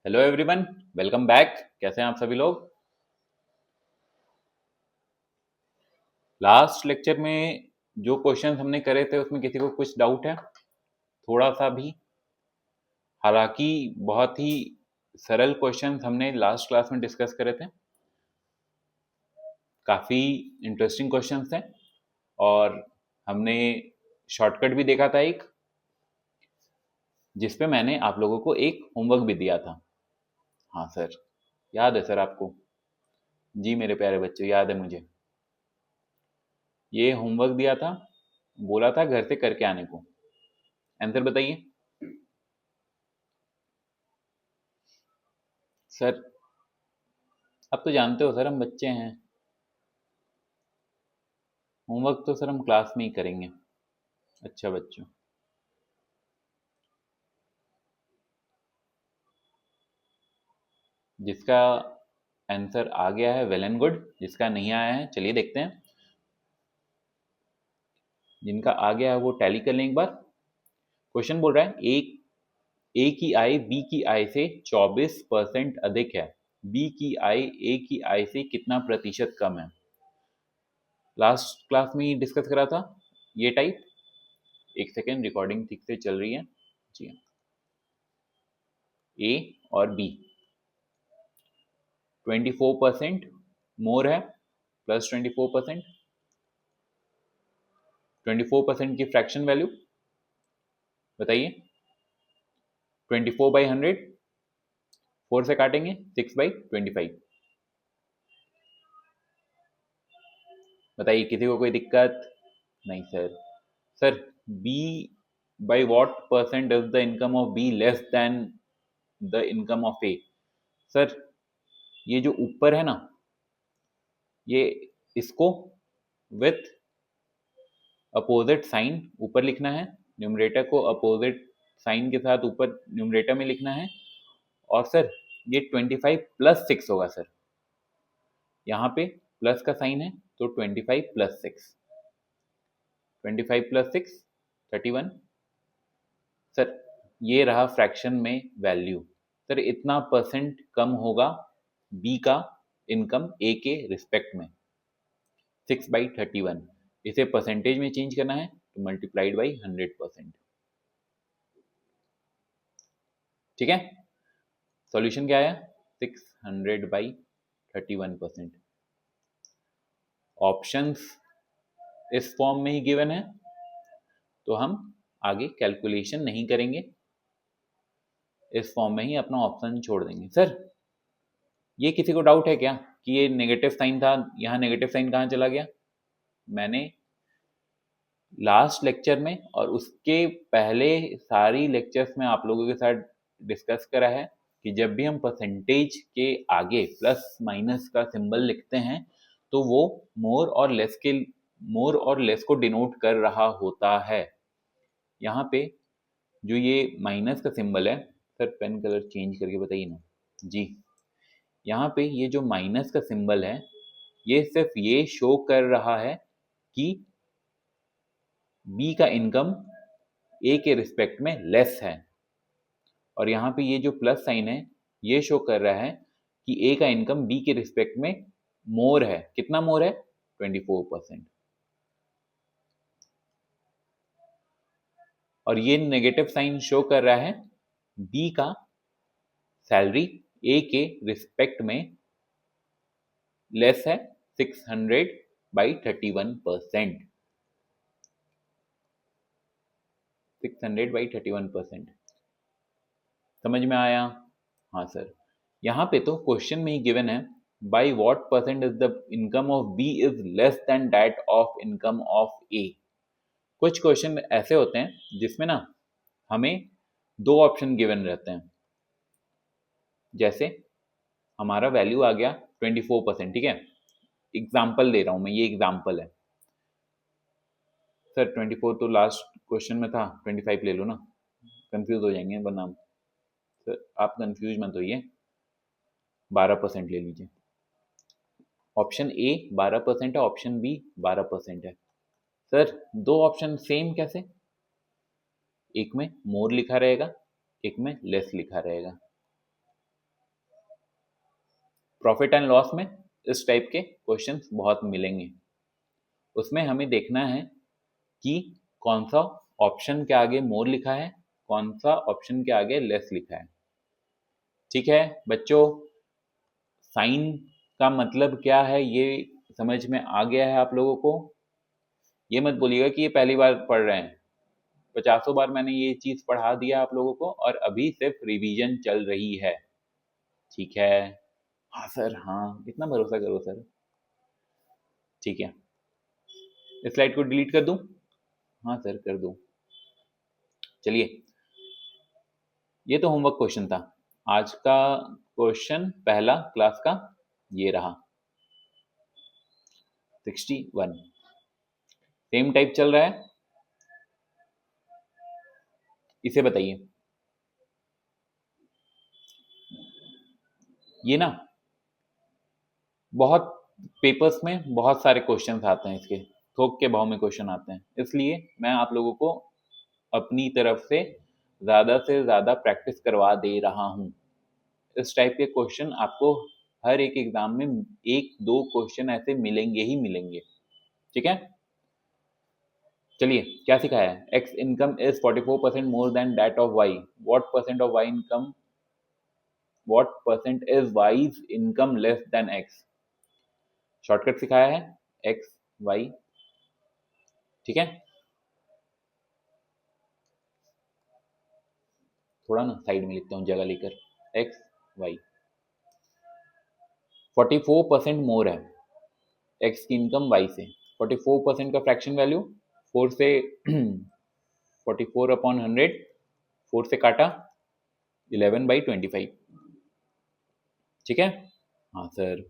Hello everyone, welcome back. कैसे हैं आप सभी लोग। लास्ट लेक्चर में जो क्वेश्चंस हमने करे थे उसमें किसी को कुछ डाउट है? थोड़ा सा भी? हालांकि बहुत ही सरल क्वेश्चंस हमने लास्ट क्लास में डिस्कस करे थे। काफ़ी इंटरेस्टिंग क्वेश्चंस थे और हमने शॉर्टकट भी देखा था एक, जिसपे मैंने आप लोगों को एक होमवर्क भी दिया था। हाँ सर, याद है सर आपको? जी मेरे प्यारे बच्चों, याद है मुझे। ये होमवर्क दिया था, बोला था घर से करके आने को। आंसर बताइए सर। अब तो जानते हो सर, हम बच्चे हैं। होमवर्क तो सर हम क्लास में ही करेंगे। अच्छा बच्चों, जिसका आंसर आ गया है वेल एंड गुड, जिसका नहीं आया है चलिए देखते हैं। जिनका आ गया है वो टैली कर लें एक बार। क्वेश्चन बोल रहा है एक ए की आय बी की आय से 24% अधिक है। बी की आय ए की आय से कितना प्रतिशत कम है? लास्ट क्लास में ही डिस्कस करा था ये टाइप। एक सेकेंड, रिकॉर्डिंग ठीक से चल रही है। जी हाँ, ए और बी 24% मोर है, प्लस 24%। 24% की फ्रैक्शन वैल्यू बताइए। 24/100, 4 से काटेंगे 6/25। बताइए, किसी को कोई दिक्कत? नहीं sir. Sir, B by what percent is the income of B less than the income of A? Sir, ये जो ऊपर है ना, ये इसको विथ अपोजिट साइन ऊपर लिखना है। न्यूमरेटर को अपोजिट साइन के साथ ऊपर न्यूमरेटर में लिखना है। और सर, ये 25 + 6 होगा सर। यहाँ पे प्लस का साइन है तो 25 + 6, 25 + 6 31। सर, ये रहा फ्रैक्शन में वैल्यू। सर, इतना परसेंट कम होगा बी का इनकम ए के रिस्पेक्ट में, 6/31। इसे परसेंटेज में चेंज करना है तो मल्टीप्लाइड बाई 100%। ठीक है, सॉल्यूशन क्या आया? 600/31%। ऑप्शंस इस फॉर्म में ही गिवन है तो हम आगे कैलकुलेशन नहीं करेंगे, इस फॉर्म में ही अपना ऑप्शन छोड़ देंगे। सर, ये किसी को डाउट है क्या कि ये नेगेटिव साइन था, यहाँ नेगेटिव साइन कहाँ चला गया? मैंने लास्ट लेक्चर में और उसके पहले सारी लेक्चर्स में आप लोगों के साथ डिस्कस करा है कि जब भी हम परसेंटेज के आगे प्लस माइनस का सिंबल लिखते हैं तो वो मोर और लेस को डिनोट कर रहा होता है। यहाँ पे जो ये माइनस का सिंबल है, सर पेन कलर चेंज करके बताइए ना जी। यहाँ पे ये जो माइनस का सिंबल है, ये सिर्फ ये शो कर रहा है कि बी का इनकम ए के रिस्पेक्ट में लेस है। और यहाँ पे ये जो प्लस साइन है, ये शो कर रहा है कि ए का इनकम बी के रिस्पेक्ट में मोर है। कितना मोर है? 24%। और ये नेगेटिव साइन शो कर रहा है बी का सैलरी ए के रिस्पेक्ट में लेस है 600/31%। 600/31%। समझ में आया? हाँ सर। यहाँ पे तो क्वेश्चन में ही गिवन है by what percent is the income of B is less than that of income of A. कुछ क्वेश्चन ऐसे होते हैं जिसमें ना हमें दो ऑप्शन गिवन रहते हैं। जैसे हमारा वैल्यू आ गया 24%, ठीक है। एग्जाम्पल दे रहा हूं मैं, ये एग्जाम्पल है। सर 24 तो लास्ट क्वेश्चन में था, 25 ले लो ना, कंफ्यूज हो जाएंगे वरना। सर आप कंफ्यूज मत होइए, 12% ले लीजिए। ऑप्शन ए 12% है, ऑप्शन बी 12% है। सर, दो ऑप्शन सेम कैसे? एक में मोर लिखा रहेगा, एक में लेस लिखा रहेगा। प्रॉफिट एंड लॉस में इस टाइप के क्वेश्चंस बहुत मिलेंगे। उसमें हमें देखना है कि कौन सा ऑप्शन के आगे मोर लिखा है, कौन सा ऑप्शन के आगे लेस लिखा है। ठीक है बच्चों, साइन का मतलब क्या है ये समझ में आ गया है आप लोगों को? ये मत बोलिएगा कि ये पहली बार पढ़ रहे हैं, 50 बार मैंने ये चीज पढ़ा दिया आप लोगों को और अभी सिर्फ रिवीजन चल रही है। ठीक है? हाँ सर, हाँ इतना भरोसा करो सर। ठीक है, इस स्लाइड को डिलीट कर दूं? हाँ सर कर दूं। चलिए, ये तो होमवर्क क्वेश्चन था। आज का क्वेश्चन पहला क्लास का ये रहा 61, सेम टाइप चल रहा है। इसे बताइए, ये ना बहुत पेपर्स में बहुत सारे क्वेश्चंस आते हैं, इसके थोक के भाव में क्वेश्चन आते हैं, इसलिए मैं आप लोगों को अपनी तरफ से ज़्यादा प्रैक्टिस करवा दे रहा हूँ। इस टाइप के क्वेश्चन आपको हर एक एग्जाम में एक दो क्वेश्चन ऐसे मिलेंगे ही मिलेंगे। ठीक है, चलिए क्या सिखाया है? X income is 44% more than that of Y, what percent of Y income, what percent is Y's income less than X. Shortcut सिखाया है, एक्स वाई। ठीक है, थोड़ा ना साइड में लिखता हूँ जगह लेकर, एक्स वाई। 44% मोर है एक्स की इनकम वाई से। 44% का फ्रैक्शन वैल्यू 4 से 44/100, 4 से काटा 11/25। ठीक है, हाँ सर,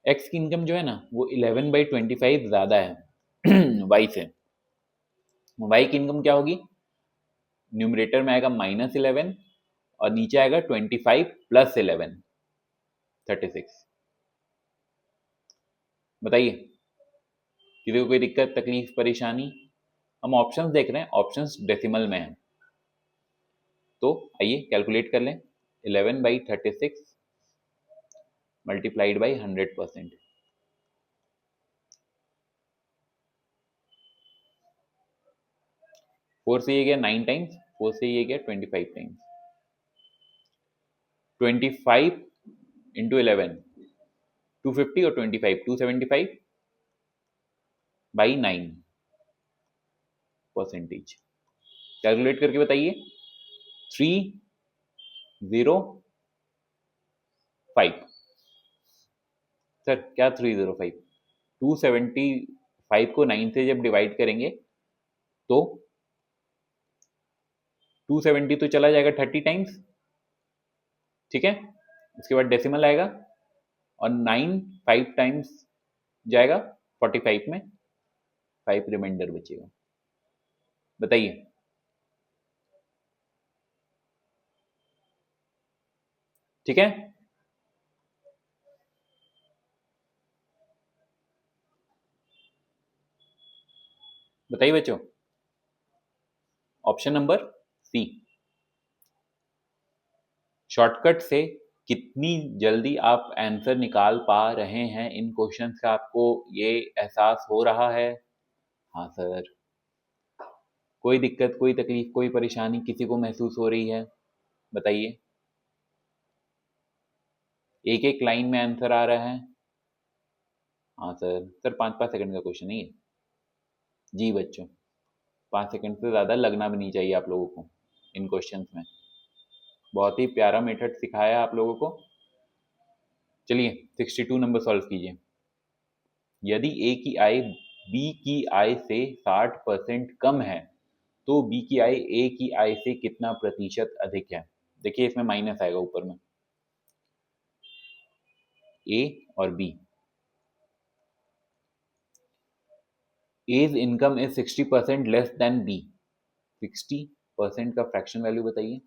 एक्स की इनकम जो है ना वो 11/25 ज़्यादा है वाई से। वाई की इनकम क्या होगी? न्यूमरेटर में आएगा -11 और नीचे आएगा 25 + 11, 36। बताइए, किसी को कोई दिक्कत तकलीफ परेशानी? हम ऑप्शंस देख रहे हैं, ऑप्शंस डेसिमल में हैं, तो आइए कैलकुलेट कर लें। 11/36 मल्टीप्लाइड बाई 100%। 4 से ये गया 9 टाइम्स, 4 से ये गया 25 टाइम्स। 25 इंटू 11 250 और 25 275 बाई 9%। कैलकुलेट करके बताइए। 305। सर क्या 305? 275 को 9 से जब डिवाइड करेंगे तो 270 तो चला जाएगा 30 टाइम्स। ठीक है, उसके बाद डेसिमल आएगा और 9 5 टाइम्स जाएगा 45 में, 5 रिमाइंडर बचेगा। बताइए, ठीक है? बताइए बच्चों, ऑप्शन नंबर सी। शॉर्टकट से कितनी जल्दी आप आंसर निकाल पा रहे हैं इन क्वेश्चंस का, आपको ये एहसास हो रहा है? हाँ सर, कोई दिक्कत, कोई तकलीफ, कोई परेशानी किसी को महसूस हो रही है? बताइए। एक एक लाइन में आंसर आ रहा है? हाँ सर, सर 5-5 सेकंड का क्वेश्चन है ये। जी बच्चों, 5 सेकंड से ज़्यादा लगना भी नहीं चाहिए आप लोगों को इन क्वेश्चंस में। बहुत ही प्यारा मेथड सिखाया आप लोगों को। चलिए 62 नंबर सॉल्व कीजिए। यदि ए की आय बी की आय से 60% कम है तो बी की आय ए की आय से कितना प्रतिशत अधिक है? देखिए इसमें माइनस आएगा ऊपर में, ए और B. As income is 60% less than B. 60% का फ्रैक्शन वैल्यू बताइए।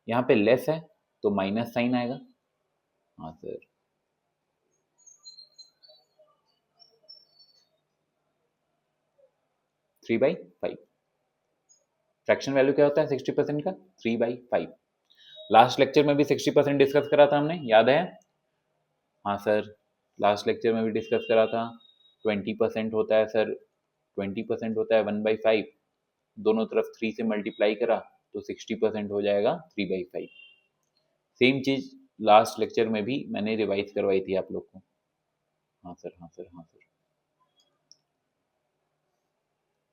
यहाँ पे लेस है तो माइनस साइन आएगा। हाँ सर, 3/5। फ्रैक्शन वैल्यू क्या होता है 60% का? 3/5। लास्ट लेक्चर में भी 60% डिस्कस करा था हमने, याद है? हाँ सर, लास्ट लेक्चर में भी डिस्कस करा था। 20% होता है सर, 20% होता है 1/5, दोनों तरफ 3 से मल्टीप्लाई करा तो 60% हो जाएगा 3/5। सेम चीज लास्ट लेक्चर में भी मैंने रिवाइज करवाई थी आप लोग को। हाँ सर, हाँ सर, हाँ सर,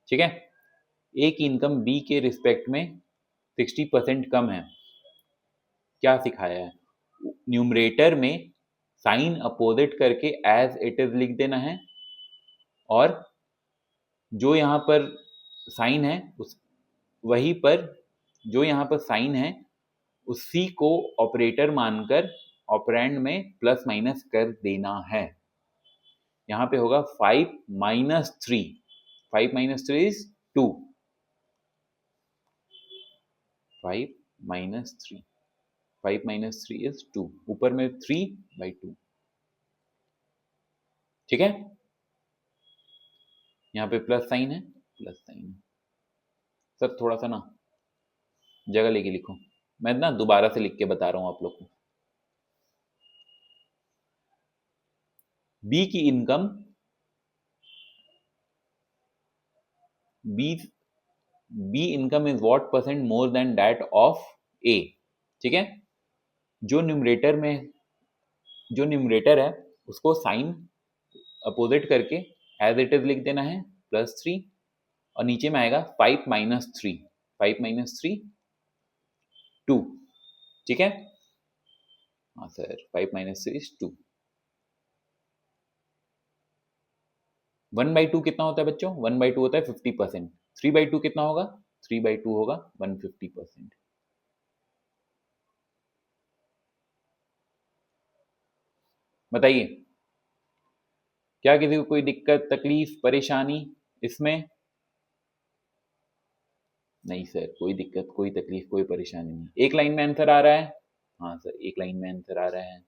ठीक है। ए की इनकम बी के रिस्पेक्ट में 60% कम है। क्या सिखाया है? न्यूमरेटर में साइन अपोजिट करके एज इट इज लिख देना है, और जो यहाँ पर साइन है उस वहीं पर जो यहाँ पर साइन है उसी को ऑपरेटर मानकर ऑपरेंड में प्लस माइनस कर देना है। यहाँ पे होगा 5 - 3, 5 - 3 इज 2, 5 - 3, 5 - 3 इज 2, ऊपर में 3/2, ठीक है। यहाँ पे प्लस साइन है, प्लस साइन है। सर थोड़ा सा ना जगह लेके लिखो, मैं ना दोबारा से लिख के बता रहा हूं आप लोग को। बी की income B B income is what percent more than that of A, ठीक है। जो न्यूमरेटर है उसको साइन अपोजिट करके एज इट इज लिख देना है +3, और नीचे में आएगा 5 - 3, 5 - 3 2, ठीक है। हाँ सर, 5 - 3 इज 2। 1/2 कितना होता है बच्चों? 1/2 होता है 50%। 3/2 कितना होगा? 3/2 होगा 150%। बताइए, क्या किसी को कोई दिक्कत, तकलीफ, परेशानी इसमें? नहीं सर, कोई दिक्कत, कोई तकलीफ, कोई परेशानी नहीं। एक लाइन में आंसर आ रहा है? हाँ सर, एक लाइन में आंसर आ रहा है।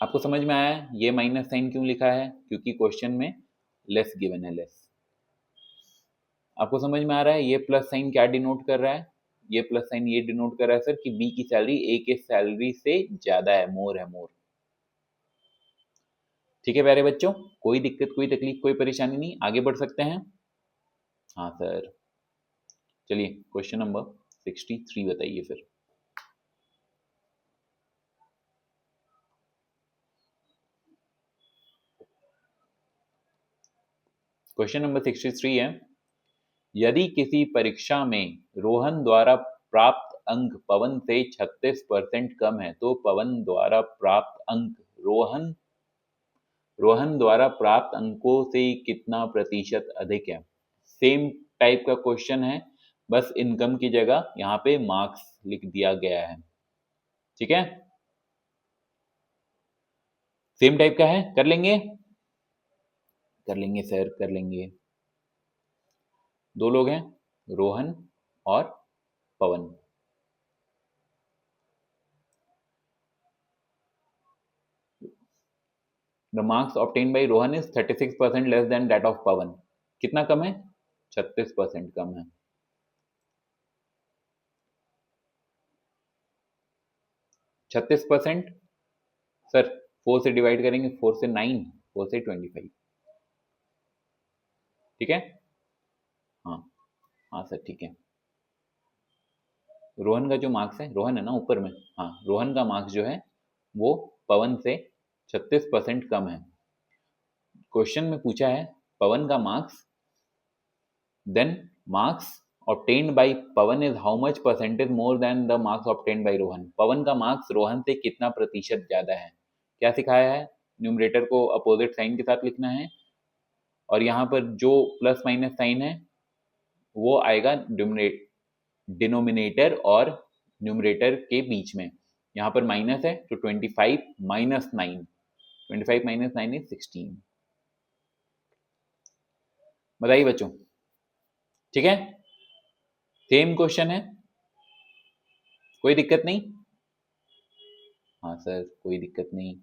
आपको समझ में आया ये माइनस साइन क्यों लिखा है? क्योंकि क्वेश्चन में लेस गिवन है, लेस। आपको समझ में आ रहा है ये प्लस साइन क्या डिनोट कर रहा है? ये प्लस साइन ये डिनोट कर रहा है सर कि बी की सैलरी ए के सैलरी से ज्यादा है, मोर है, मोर। ठीक है प्यारे बच्चों, कोई दिक्कत, कोई तकलीफ, कोई परेशानी नहीं, आगे बढ़ सकते हैं। हाँ सर, चलिए क्वेश्चन नंबर 63 बताइए फिर। क्वेश्चन नंबर 63 है, यदि किसी परीक्षा में रोहन द्वारा प्राप्त अंक पवन से 36% कम है तो पवन द्वारा प्राप्त अंक रोहन द्वारा प्राप्त अंकों से कितना प्रतिशत अधिक है? सेम टाइप का क्वेश्चन है, बस इनकम की जगह यहाँ पे मार्क्स लिख दिया गया है, ठीक है। सेम टाइप का है, कर लेंगे? कर लेंगे सर, कर लेंगे। दो लोग हैं, रोहन और पवन। The marks obtained by Rohan is 36% less than that of Pawan. कितना कम है? 36% कम है। 36%, सर 4 से डिवाइड करेंगे, 4 से 9, 4 से 25, ठीक है। हाँ हाँ सर, ठीक है। रोहन का जो मार्क्स है, रोहन है ना ऊपर में, हाँ, रोहन का मार्क्स जो है वो पवन से 36% कम है। क्वेश्चन में पूछा है पवन का marks, then marks obtained by Pawan is how much percentage more than the marks obtained by Rohan. Pawan का मार्क्स रोहन से कितना प्रतिशत ज्यादा है? क्या सिखाया है? न्यूमरेटर को अपोजिट साइन के साथ लिखना है, और यहाँ पर जो प्लस माइनस साइन है वो आएगा डिनोमिनेटर और न्यूमरेटर के बीच में। यहाँ पर माइनस है तो 25 - 9, 25 - 9 इज 16। बताइए बच्चों, ठीक है। सेम क्वेश्चन है, कोई दिक्कत नहीं? हाँ सर, कोई दिक्कत नहीं।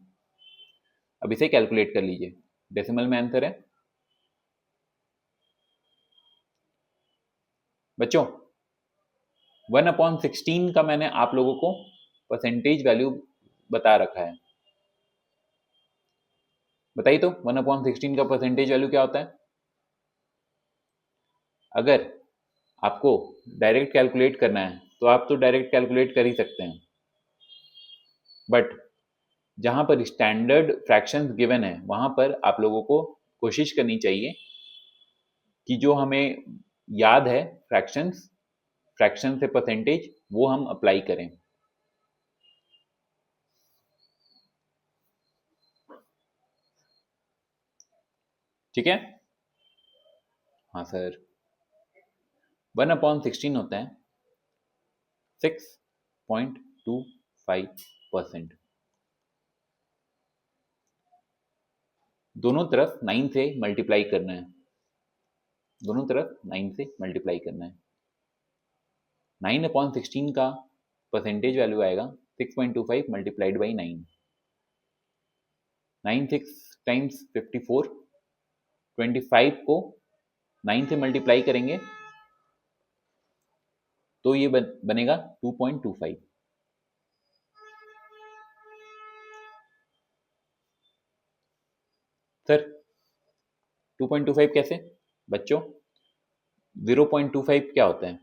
अब इसे कैलकुलेट कर लीजिए, डेसिमल में आंसर है बच्चों। 1/16 का मैंने आप लोगों को परसेंटेज वैल्यू बता रखा है। बताइए तो 1/16 का परसेंटेज वैल्यू क्या होता है? अगर आपको डायरेक्ट कैलकुलेट करना है तो आप तो डायरेक्ट कैलकुलेट कर ही सकते हैं, बट जहां पर स्टैंडर्ड फ्रैक्शंस गिवन है वहां पर आप लोगों को कोशिश करनी चाहिए कि जो हमें याद है फ्रैक्शंस, फ्रैक्शन से परसेंटेज, वो हम अप्लाई करें। ठीक है? हाँ सर, 1/16 होता है 6.25%। दोनों तरफ 9 से मल्टीप्लाई करना है, दोनों तरफ 9 से मल्टीप्लाई करना है। 9/16 का परसेंटेज वैल्यू आएगा 6.25 मल्टीप्लाइड बाई 9। 9 6 टाइम्स 54, 25 को 9 से मल्टीप्लाई करेंगे तो ये बनेगा 2.25। सर 2.25 कैसे बच्चों? 0.25 क्या होता है?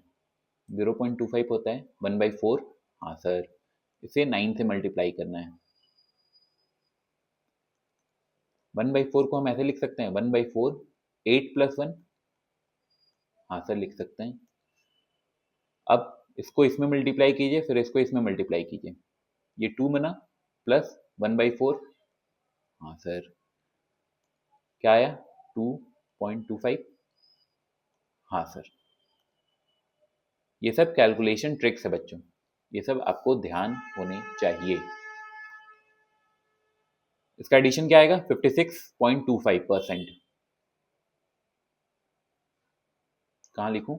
0.25 होता है 1/4। हाँ सर, इसे 9 से मल्टीप्लाई करना है। 1/4 को हम ऐसे लिख सकते हैं 1/4 8+1। हाँ सर, लिख सकते हैं। अब इसको इसमें मल्टीप्लाई कीजिए, फिर इसको इसमें मल्टीप्लाई कीजिए, ये 2 बना प्लस 1/4। हाँ सर, क्या आया? 2.25। हाँ सर, ये सब कैलकुलेशन ट्रिक्स है बच्चों, ये सब आपको ध्यान होने चाहिए। इसका एडिशन क्या आएगा? 56.25%। कहाँ लिखूं?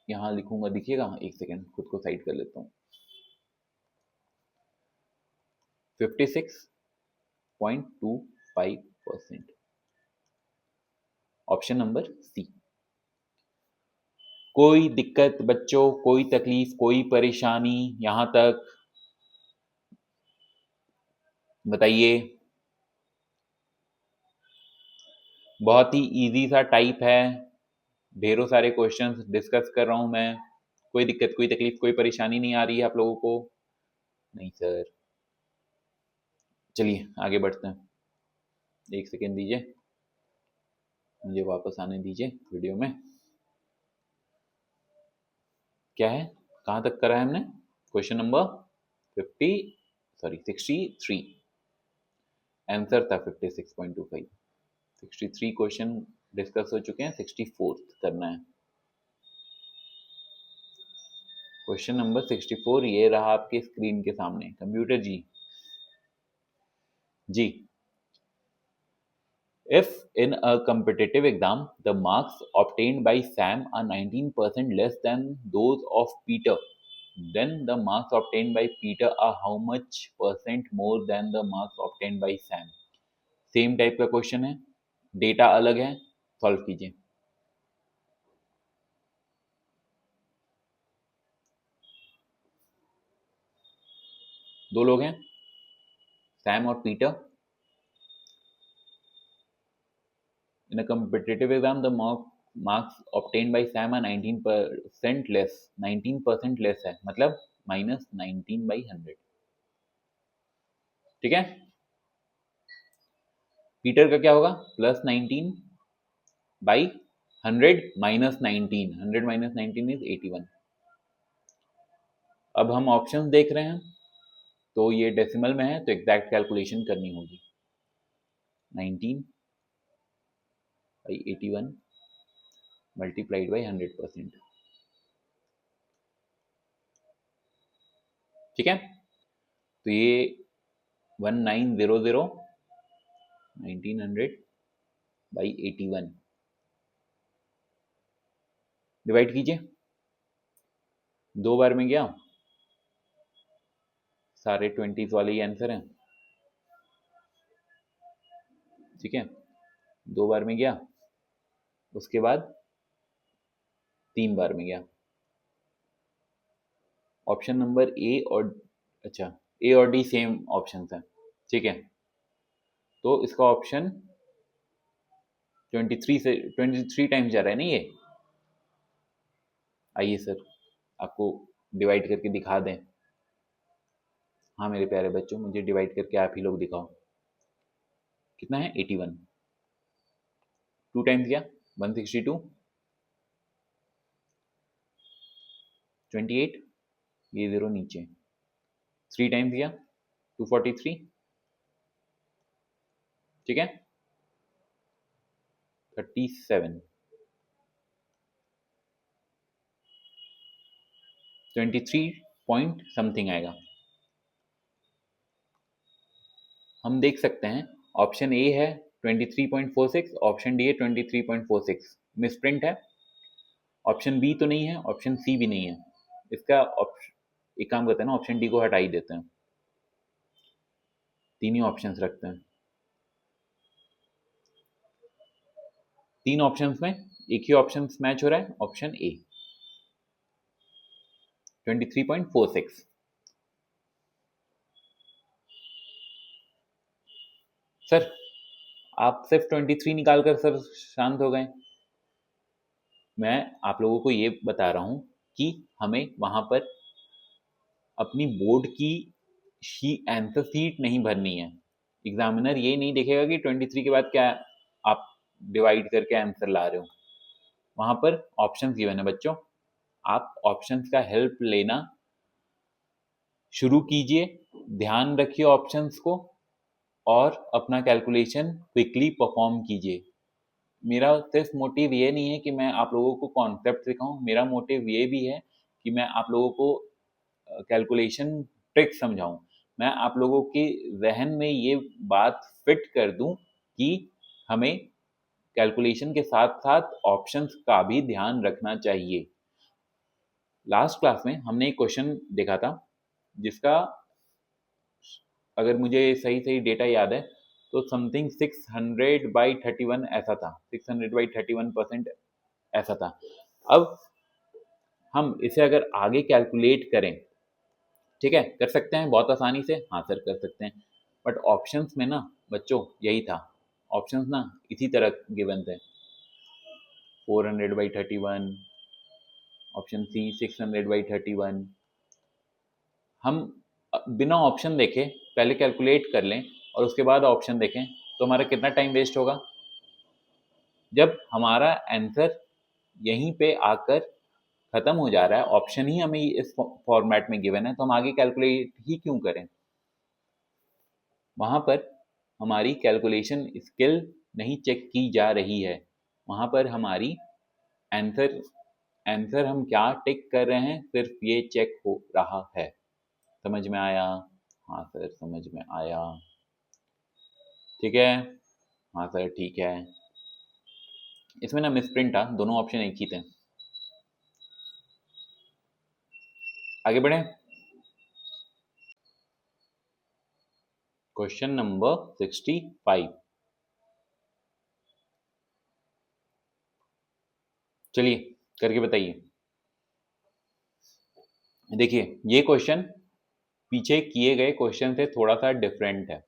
यहां लिखूंगा, दिखिएगा, एक सेकेंड खुद को साइड कर लेता हूं। 56.25%, ऑप्शन नंबर सी। कोई दिक्कत बच्चों, कोई तकलीफ, कोई परेशानी यहां तक? बताइए। बहुत ही इजी सा टाइप है, ढेरों सारे क्वेश्चंस डिस्कस कर रहा हूं मैं। कोई दिक्कत, कोई तकलीफ, कोई परेशानी नहीं आ रही है आप लोगों को? नहीं सर। चलिए आगे बढ़ते हैं, एक सेकेंड दीजिए, मुझे वापस आने दीजिए वीडियो में। क्या है, कहां तक करा है हमने? Question number 63। आंसर था 56.25। 63 क्वेश्चन डिस्कस हो चुके हैं, 64 करना है। क्वेश्चन नंबर 64 ये रहा आपके स्क्रीन के सामने। कंप्यूटर जी, जी, if in a competitive exam the marks obtained by Sam are 19% less than those of Peter, then the marks obtained by Peter are how much percent more than the marks obtained by Sam? Same type का question है, data अलग है, solve कीजिए। दो लोग हैं, Sam और Peter. In a competitive exam the marks obtain by Sam are 19% less. 19% less है मतलब -19/100। ठीक है, पीटर का क्या होगा? +19/100 -19। 100 - 19 इज 81। अब हम ऑप्शंस देख रहे हैं तो ये डेसिमल में है तो एग्जैक्ट कैलकुलेशन करनी होगी। 19/81 मल्टीप्लाइड बाई 100%। ठीक है, तो ये 1900 1900/81 डिवाइड कीजिए, 2 बार में गया, सारे 20s वाले ही आंसर हैं। ठीक है, 2 बार में गया, उसके बाद 3 बार में गया, ऑप्शन नंबर ए और अच्छा ए और डी सेम ऑप्शन है, ठीक है। तो इसका ऑप्शन 23 टाइम्स जा रहा है ना ये। आइए सर आपको डिवाइड करके दिखा दें। हाँ मेरे प्यारे बच्चों, मुझे डिवाइड करके आप ही लोग दिखाओ कितना है। 81 2 टाइम्स गया 162 28 ये 0 नीचे 3 टाइम्स गया 243 ठीक है 37 23 पॉइंट समथिंग आएगा। हम देख सकते हैं ऑप्शन ए है 23.46, ऑप्शन डी है 23.46, मिसप्रिंट है। ऑप्शन बी तो नहीं है, ऑप्शन सी भी नहीं है। इसका एक काम करते हैं ना, ऑप्शन डी को हटा ही देते हैं, 3 ही ऑप्शंस रखते हैं। 3 ऑप्शंस में एक ही ऑप्शन मैच हो रहा है, ऑप्शन ए 23.46। सर आप सिर्फ 23 निकाल कर सर शांत हो गए। मैं आप लोगों को ये बता रहा हूं कि हमें वहां पर अपनी बोर्ड की आंसर शीट नहीं भरनी है। एग्जामिनर ये नहीं देखेगा कि 23 के बाद क्या आप डिवाइड करके आंसर ला रहे हो। वहां पर ऑप्शंस गिवन है बच्चों, आप ऑप्शंस का हेल्प लेना शुरू कीजिए, ध्यान रखिए ऑप्शंस को और अपना कैलकुलेशन क्विकली परफॉर्म कीजिए। मेरा सिर्फ मोटिव ये नहीं है कि मैं आप लोगों को कॉन्सेप्ट सिखाऊं, मेरा मोटिव ये भी है कि मैं आप लोगों को कैलकुलेशन ट्रिक समझाऊं। मैं आप लोगों के जहन में ये बात फिट कर दूं कि हमें कैलकुलेशन के साथ साथ ऑप्शंस का भी ध्यान रखना चाहिए। लास्ट क्लास में हमने एक क्वेश्चन देखा था जिसका अगर मुझे सही सही डेटा याद है तो समथिंग 600/31 ऐसा था, 600/31% ऐसा था। अब हम इसे अगर आगे कैलकुलेट करें, ठीक है, कर सकते हैं बहुत आसानी से, हाँ सर कर सकते हैं। बट ऑप्शंस में ना बच्चों यही था, ऑप्शंस ना इसी तरह गिवन थे, 400/31, ऑप्शन सी 600/31। हम बिना ऑप्शन देखे पहले कैलकुलेट कर लें और उसके बाद ऑप्शन देखें तो हमारा कितना टाइम वेस्ट होगा। जब हमारा आंसर यहीं पे आकर खत्म हो जा रहा है, ऑप्शन ही हमें इस फॉर्मेट में गिवन है, तो हम आगे कैलकुलेट ही क्यों करें। वहां पर हमारी कैलकुलेशन स्किल नहीं चेक की जा रही है, वहां पर हमारी आंसर हम क्या टिक कर रहे हैं सिर्फ ये चेक हो रहा है। समझ में आया? हाँ सर समझ में आया। ठीक है, हाँ सर ठीक है। इसमें ना मिसप्रिंट था, दोनों ऑप्शन एक ही थे। आगे बढ़े, क्वेश्चन नंबर 65। चलिए करके बताइए। देखिए ये क्वेश्चन पीछे किए गए क्वेश्चन से थोड़ा सा डिफरेंट है।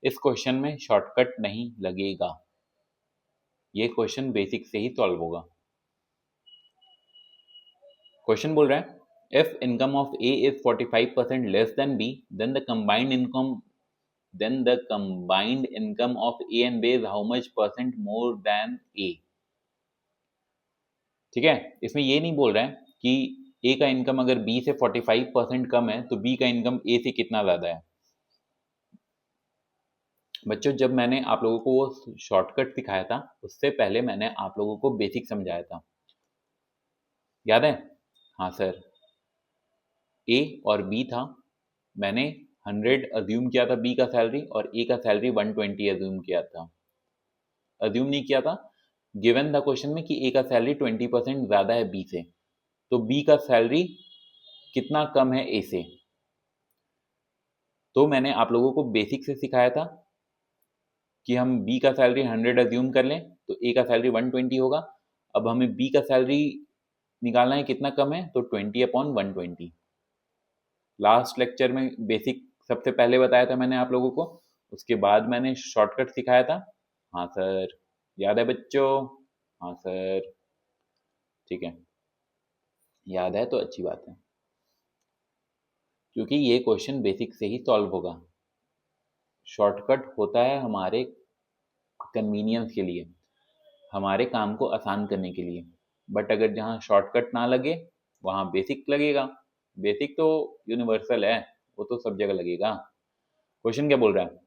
इस क्वेश्चन में शॉर्टकट नहीं लगेगा, ये क्वेश्चन बेसिक से ही सॉल्व होगा। क्वेश्चन बोल रहा है if income of A is 45% less than B then the combined income of A and B is how much % more than A। ठीक है, इसमें ये नहीं बोल रहा है कि ए का इनकम अगर बी से 45% कम है तो बी का इनकम ए से कितना ज्यादा है। बच्चों जब मैंने आप लोगों को वो शॉर्टकट सिखाया था उससे पहले मैंने आप लोगों को बेसिक समझाया था, याद है? हाँ सर, ए और बी था, मैंने 100 अज्यूम किया था बी का सैलरी और ए का सैलरी 120 अज्यूम किया था। अज्यूम नहीं किया था, गिवन था क्वेश्चन में कि ए का सैलरी 20% ज्यादा है बी से, तो बी का सैलरी कितना कम है ए से। तो मैंने आप लोगों को बेसिक से सिखाया था कि हम बी का सैलरी 100 अज्यूम कर लें तो ए का सैलरी 120 होगा। अब हमें बी का सैलरी निकालना है कितना कम है, तो 20/120। लास्ट लेक्चर में बेसिक सबसे पहले बताया था मैंने आप लोगों को, उसके बाद मैंने शॉर्टकट सिखाया था। हाँ सर, याद है बच्चों? हाँ सर, ठीक है, याद है तो अच्छी बात है, क्योंकि ये क्वेश्चन बेसिक से ही सॉल्व होगा। शॉर्टकट होता है हमारे कन्वीनियंस के लिए, हमारे काम को आसान करने के लिए, बट अगर जहाँ शॉर्टकट ना लगे वहाँ बेसिक लगेगा। बेसिक तो यूनिवर्सल है, वो तो सब जगह लगेगा। क्वेश्चन क्या बोल रहा है?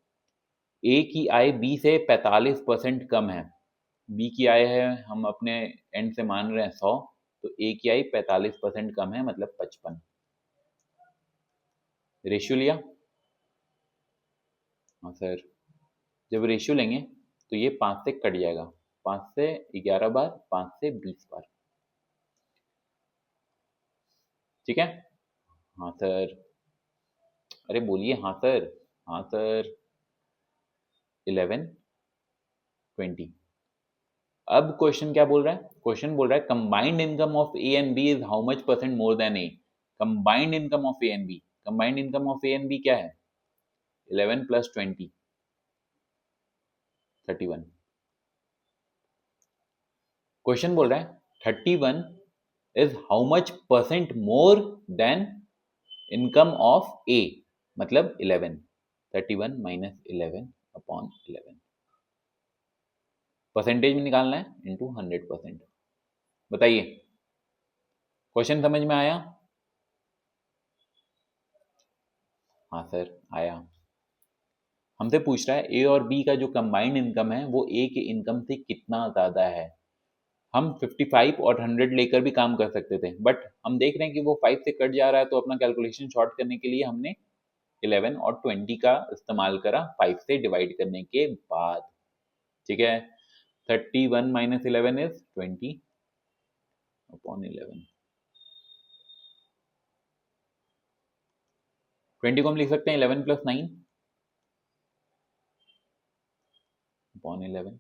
ए की आय बी से 45% कम है। बी की आय है, हम अपने एंड से मान रहे हैं 100, तो ए की आय 45% कम है, मतलब 55। रेशियो लिया? हाँ सर, जब रेशियो लेंगे तो ये 5 से कट जाएगा, 5 से 11 बार, 5 से 20 बार, ठीक है? हाँ सर, अरे बोलिए हाँ सर। हाँ सर, 11, 20। अब क्वेश्चन क्या बोल रहा है? क्वेश्चन बोल रहा है combined income of A and B is how much percent more than A. Combined income of A and B, combined income of A and B क्या है? 11 प्लस 20, 31। क्वेश्चन बोल रहा है 31 is how much percent more than income of A, मतलब 11। 31 minus 11 upon 11, percentage में निकालना है, into 100%। बताइए, क्वेश्चन समझ में आया? हाँ सर, आया। हमसे पूछ रहा है ए और बी का जो कंबाइंड इनकम है वो ए के इनकम से कितना ज़्यादा है। हम 55 और 100 लेकर भी काम कर सकते थे, बट हम देख रहे हैं कि वो 5 से कट जा रहा है, तो अपना कैलकुलेशन शॉर्ट करने के लिए हमने 11 और 20 का इस्तेमाल करा 5 से डिवाइड करने के बाद, ठीक है? 31 माइनस 11 इज 20 अपॉन 11। 20 को हम लिख सकते हैं 11 प्लस 9 अपॉन 11।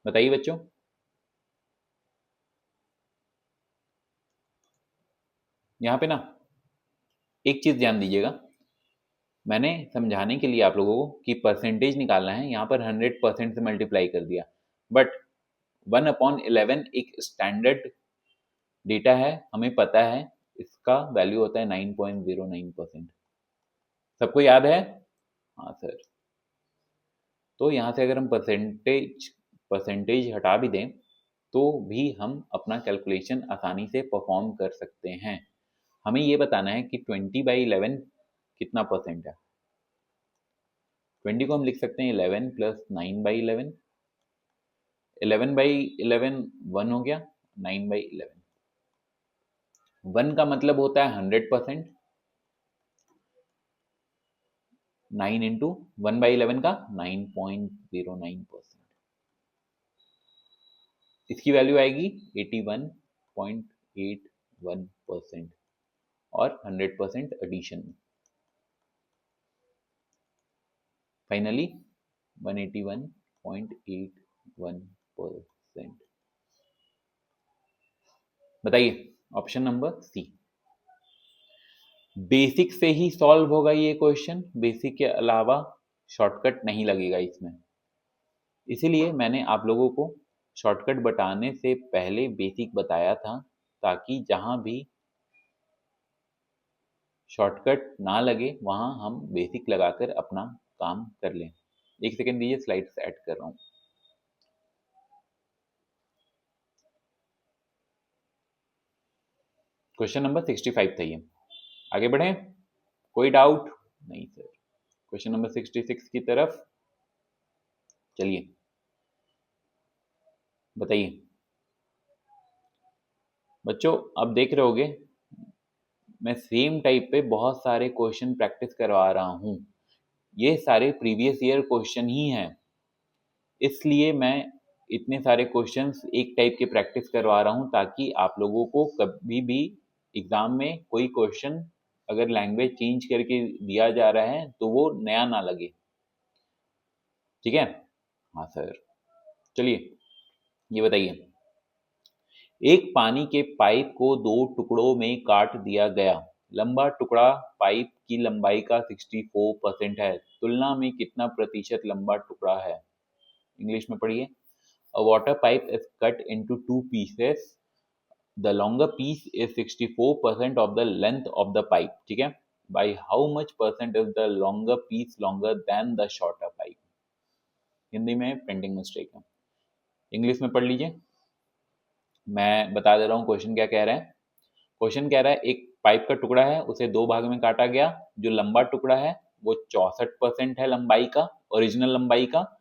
बताइए बच्चों, यहाँ पे ना एक चीज ध्यान दीजिएगा, मैंने समझाने के लिए आप लोगों को कि परसेंटेज निकालना है, यहाँ पर 100% से मल्टीप्लाई कर दिया, बट 1/11 एक स्टैंडर्ड डेटा है, हमें पता है इसका वैल्यू होता है 9.09%। सबको याद है? हाँ सर। तो यहाँ से अगर हम परसेंटेज परसेंटेज हटा भी दें तो भी हम अपना कैलकुलेशन आसानी से परफॉर्म कर सकते हैं। हमें ये बताना है कि 20/11 कितना परसेंट है। 20 को हम लिख सकते हैं 11 प्लस 9/11। 11/11 1 हो गया, 9/11। 1 का मतलब होता है 100%, 9 इंटू 1/11 का 9.09%, इसकी वैल्यू आएगी 81.81% और 100% एडिशन में फाइनली 181.81%। बताइए, ऑप्शन नंबर सी। बेसिक से ही सॉल्व होगा ये क्वेश्चन, बेसिक के अलावा शॉर्टकट नहीं लगेगा इसमें, इसीलिए मैंने आप लोगों को शॉर्टकट बताने से पहले बेसिक बताया था, ताकि जहां भी शॉर्टकट ना लगे वहां हम बेसिक लगाकर अपना काम कर लें। एक सेकेंड दीजिए, स्लाइड्स ऐड कर रहा हूं। क्वेश्चन नंबर 65 था ये, आगे बढ़े? कोई डाउट? नहीं सर। क्वेश्चन नंबर 66 की तरफ चलिए, बताइए बच्चों। अब देख रहे होगे मैं सेम टाइप पे बहुत सारे क्वेश्चन प्रैक्टिस करवा रहा हूँ, ये सारे प्रीवियस ईयर क्वेश्चन ही हैं, इसलिए मैं इतने सारे क्वेश्चंस एक टाइप के प्रैक्टिस करवा रहा हूँ, ताकि आप लोगों को कभी भी एग्जाम में कोई क्वेश्चन अगर लैंग्वेज चेंज करके दिया जा रहा है तो वो नया ना लगे, ठीक है? हाँ सर, चलिए ये बताइए, एक पानी के पाइप को दो टुकड़ों में काट दिया गया, लंबा टुकड़ा पाइप की लंबाई का 64% है, तुलना में कितना प्रतिशत लंबा टुकड़ा है? इंग्लिश में पढ़िए। A water pipe is cut into 2 pieces, the longer piece is 64% of the length of the pipe, ठीक है। By how much percent is the longer piece longer than the shorter pipe? Hindi में printing mistake है, English में पढ़ लीजिए। मैं बता दे रहा हूँ क्वेश्चन क्या कह रहा है। क्वेश्चन कह रहा है एक पाइप का टुकड़ा है, उसे दो भाग में काटा गया, जो लंबा टुकड़ा है वो 64% है लंबाई का, ओरिजिनल लंबाई का।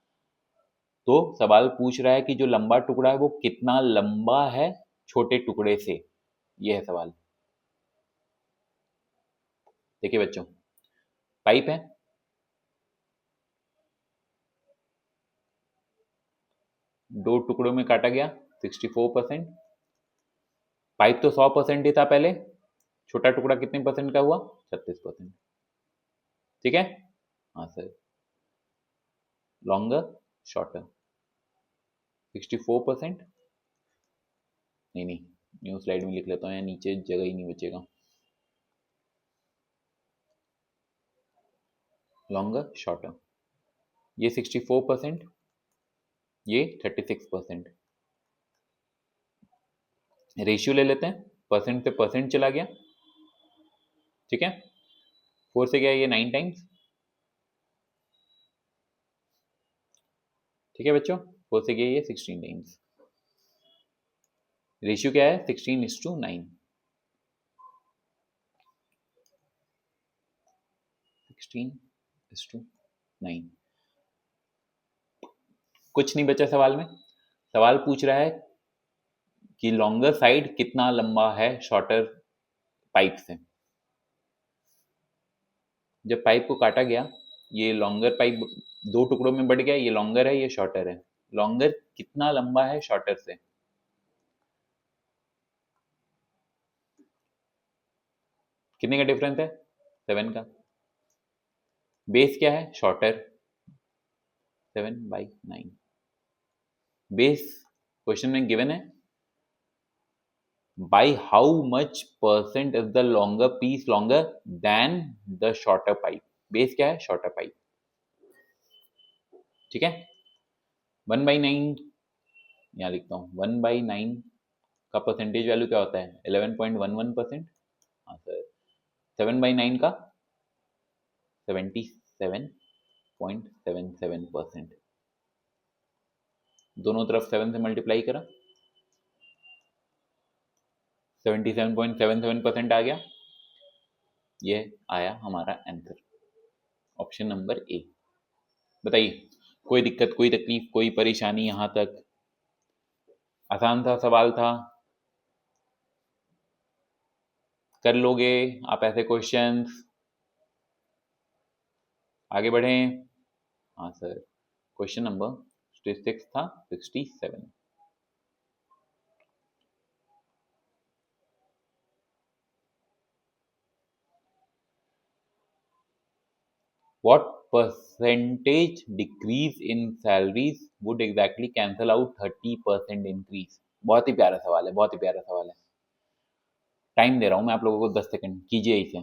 तो सवाल पूछ रहा है कि जो लंबा टुकड़ा है वो कितना लंबा है छोटे टुकड़े से, ये है सवाल। देखिए बच्चों, पाइप है, दो टुकड़ों में काटा गया 64%। पाइप तो 100% ही था पहले, छोटा टुकड़ा कितने परसेंट का हुआ? 36%, ठीक है। हाँ सर, लॉन्गर शॉर्टर 64%, नहीं नहीं, न्यू स्लाइड में लिख लेता हूँ, या नीचे जगह ही नहीं बचेगा। लॉन्गर शॉर्टर, ये 64%, ये 36%। रेशियो ले लेते हैं, परसेंट से परसेंट चला गया, ठीक है। 4 से गया ये 9 टाइम्स, ठीक है बच्चों। 4 से गया ये 16 टाइम्स। रेशियो क्या है? 16:9। 16:9। कुछ नहीं बचा सवाल में। सवाल पूछ रहा है कि लॉन्गर साइड कितना लंबा है शॉर्टर पाइप से। जब पाइप को काटा गया, ये लॉन्गर पाइप दो टुकड़ों में बढ़ गया, ये लॉन्गर है, ये शॉर्टर है। लॉन्गर कितना लंबा है शॉर्टर से? कितने का डिफरेंस है? 7 का। बेस क्या है? शॉर्टर, 7/9। बेस क्वेश्चन में गिवन है, by how much percent is the longer piece longer than the shorter pipe. Base क्या है? शॉर्टर पाइप, ठीक है। 1/9 यहाँ लिखता हूँ, 1/9 का परसेंटेज वैल्यू क्या होता है? 11.11%। हाँ सर, 7/9 का 77.77%। दोनों तरफ 7 से मल्टीप्लाई करा, 77.77% आ गया। ये आया हमारा आंसर, ऑप्शन नंबर ए। बताइए, कोई दिक्कत, कोई तकलीफ, कोई परेशानी? यहां तक आसान सा सवाल था, कर लोगे आप ऐसे क्वेश्चंस? आगे बढ़ें। हाँ सर, क्वेश्चन नंबर 66 था, 67। What percentage decrease in salaries would exactly cancel out 30% increase? बहुत ही प्यारा सवाल है, बहुत ही प्यारा सवाल है। टाइम दे रहा हूं मैं आप लोगों को, 10 सेकंड, कीजिए इसे।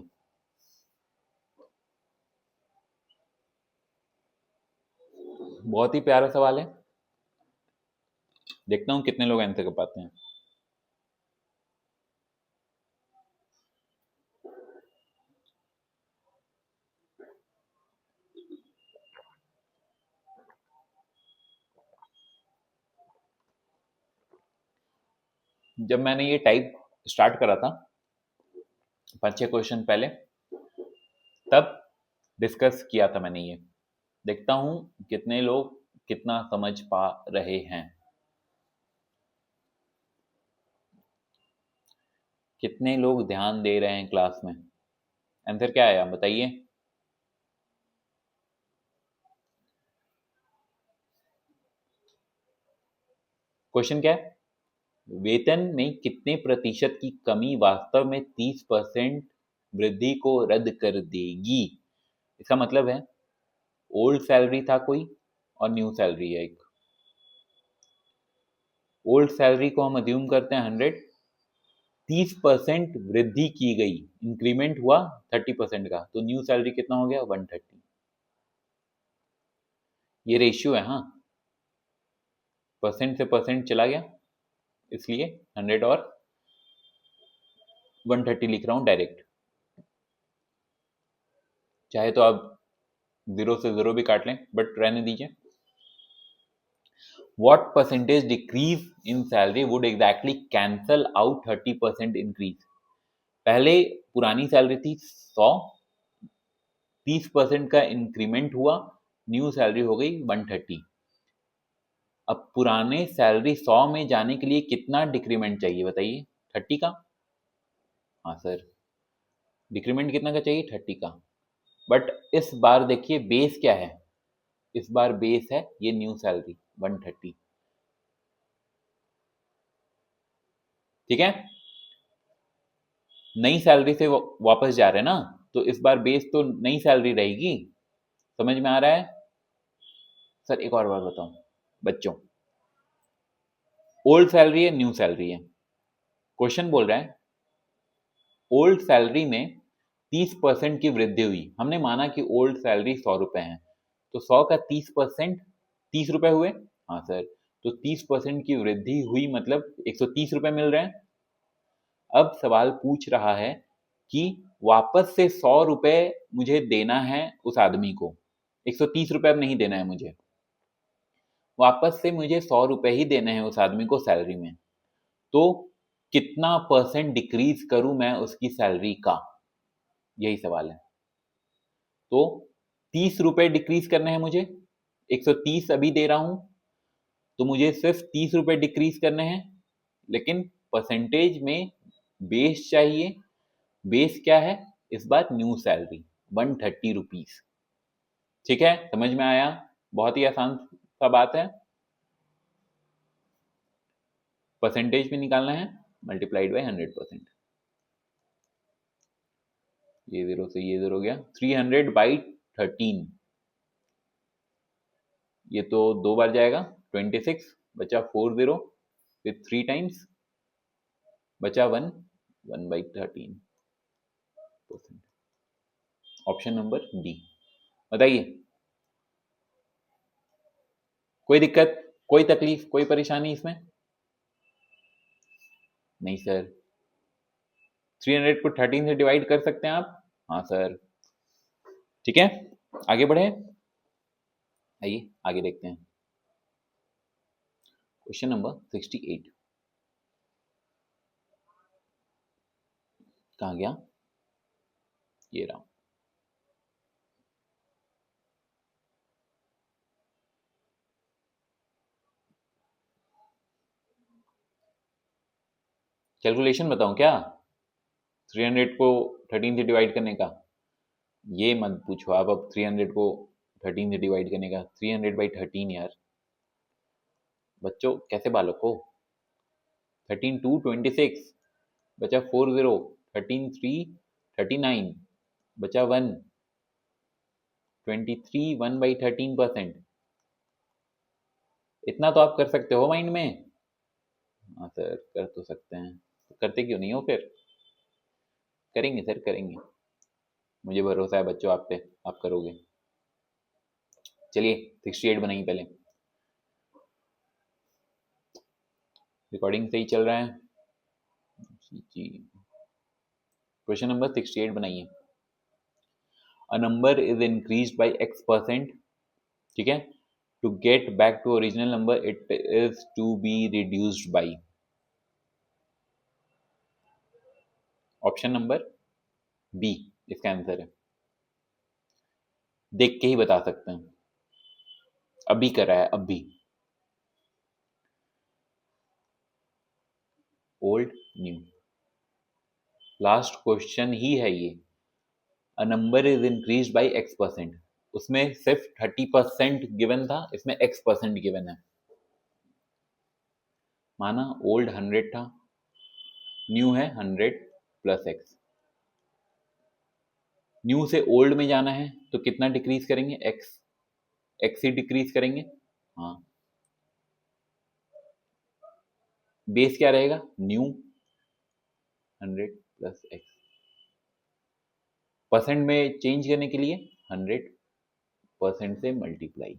बहुत ही प्यारा सवाल है, देखता हूं कितने लोग आंसर कर पाते हैं। जब मैंने ये टाइप स्टार्ट करा था 5-6 क्वेश्चन पहले, तब डिस्कस किया था मैंने ये। देखता हूं कितने लोग कितना समझ पा रहे हैं, कितने लोग ध्यान दे रहे हैं क्लास में। आंसर क्या आया बताइए। क्वेश्चन क्या है? वेतन में कितने प्रतिशत की कमी वास्तव में 30% वृद्धि को रद्द कर देगी? इसका मतलब है ओल्ड सैलरी था कोई और न्यू सैलरी है एक। ओल्ड सैलरी को हम अज्यूम करते हैं 100, 30% वृद्धि की गई, इंक्रीमेंट हुआ 30% का, तो न्यू सैलरी कितना हो गया 130। ये रेशियो है, हाँ, परसेंट से परसेंट चला गया, इसलिए 100 और 130 लिख रहा हूं डायरेक्ट। चाहे तो आप 0 से 0 भी काट लें, बट रहने दीजिए। What percentage decrease in salary would exactly cancel out 30% increase? पहले पुरानी सैलरी थी 100, 30% का इंक्रीमेंट हुआ, न्यू सैलरी हो गई 130। अब पुराने सैलरी 100 में जाने के लिए कितना डिक्रीमेंट चाहिए बताइए? 30 का। हाँ सर, डिक्रीमेंट कितना का चाहिए? 30 का। बट इस बार देखिए बेस क्या है, इस बार बेस है ये न्यू सैलरी 130, ठीक है। नई सैलरी से वापस जा रहे हैं ना, तो इस बार बेस तो नई सैलरी रहेगी। समझ में आ रहा है? सर एक और बार बताऊं बच्चों, ओल्ड सैलरी है न्यू सैलरी है, क्वेश्चन बोल रहा है ओल्ड सैलरी में 30% की वृद्धि हुई। हमने माना कि ओल्ड सैलरी 100 रुपए है, तो 100 का 30% 30 रुपए हुए। हाँ सर, तो 30% की वृद्धि हुई मतलब 130 रुपए मिल रहे हैं। अब सवाल पूछ रहा है कि वापस से 100 रुपए मुझे देना है उस आदमी को, 130 रुपए अब नहीं देना है मुझे, वापस से मुझे 100 रुपए ही देने हैं उस आदमी को सैलरी में। तो कितना परसेंट डिक्रीज करूं मैं उसकी सैलरी का, यही सवाल है। तो 30 रुपए डिक्रीज करने हैं मुझे, 130 अभी दे रहा हूं, तो मुझे सिर्फ 30 रुपए डिक्रीज करने हैं, लेकिन परसेंटेज में बेस चाहिए। बेस क्या है इस बार? New salary 130 rupees. ठीक है, समझ में आया? बहुत ही आसान सा बात है। परसेंटेज में निकालना है, मल्टीप्लाइड बाय 100%। ये 0 से ये 0 गया, 300/13, ये तो 2 बार जाएगा, 26 बचा 40 विथ 3 टाइम्स, बचा 1/13%। Option number D. बताइए, कोई दिक्कत, कोई तकलीफ, कोई परेशानी इसमें? नहीं सर, 300 को 13 से डिवाइड कर सकते हैं आप? हाँ सर, ठीक है, आगे बढ़े। आइए आगे देखते हैं, क्वेश्चन नंबर 68। कहाँ गया? ये रहा। कैलकुलेशन बताऊं क्या 300 को 13 से डिवाइड करने का? ये मत पूछो आप अब 300 को 13 से डिवाइड करने का, 300/13 यार। बच्चों कैसे बालक हो? 13 2 26, बचा 40, 13 3 39, बचा 1, 23 1/13%। इतना तो आप कर सकते हो माइंड में? हाँ सर, कर तो सकते हैं, तो करते क्यों नहीं हो फिर? करेंगे सर, करेंगे, मुझे भरोसा है बच्चों आप पे, आप करोगे। चलिए 68 बनाइए पहले। रिकॉर्डिंग सही चल रहा है जी। क्वेश्चन नंबर 68 बनाइए। A number is increased by x%, ठीक है, to get back to original number it is to be reduced by. Option number B इसका आंसर है। देख के ही बता सकते हैं, अभी करा है अभी। ओल्ड न्यू, लास्ट क्वेश्चन ही है ये। अ number is increased by x%, उसमें सिर्फ 30% गिवन था, इसमें x% गिवन है। माना ओल्ड 100 था, न्यू है 100 प्लस x। न्यू से ओल्ड में जाना है तो कितना डिक्रीज करेंगे? x ही डिक्रीज करेंगे। हाँ, बेस क्या रहेगा? न्यू 100 प्लस एक्स, परसेंट में चेंज करने के लिए 100% से मल्टीप्लाई,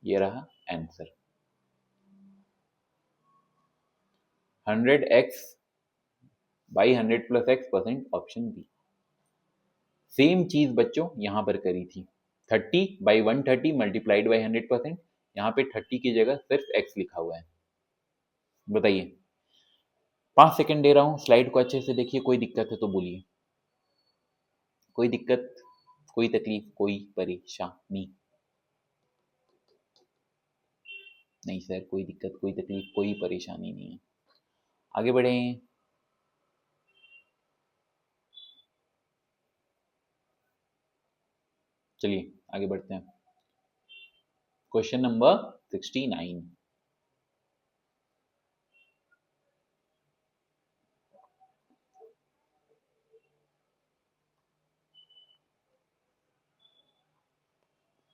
ये रहा answer 100x by 100 plus x percent, option B. Same चीज बच्चों यहां पर करी थी, 30 बाई 130 मल्टीप्लाइड बाई 100%, यहाँ पे 30 की जगह सिर्फ x लिखा हुआ है। बताइए, 5 सेकंड दे रहा हूं, स्लाइड को अच्छे से देखिए, कोई दिक्कत है तो बोलिए, कोई दिक्कत, कोई तकलीफ, कोई परेशानी? नहीं सर, कोई दिक्कत, कोई तकलीफ, कोई परेशानी नहीं है। आगे बढ़ें। चलिए आगे बढ़ते हैं। क्वेश्चन नंबर 69,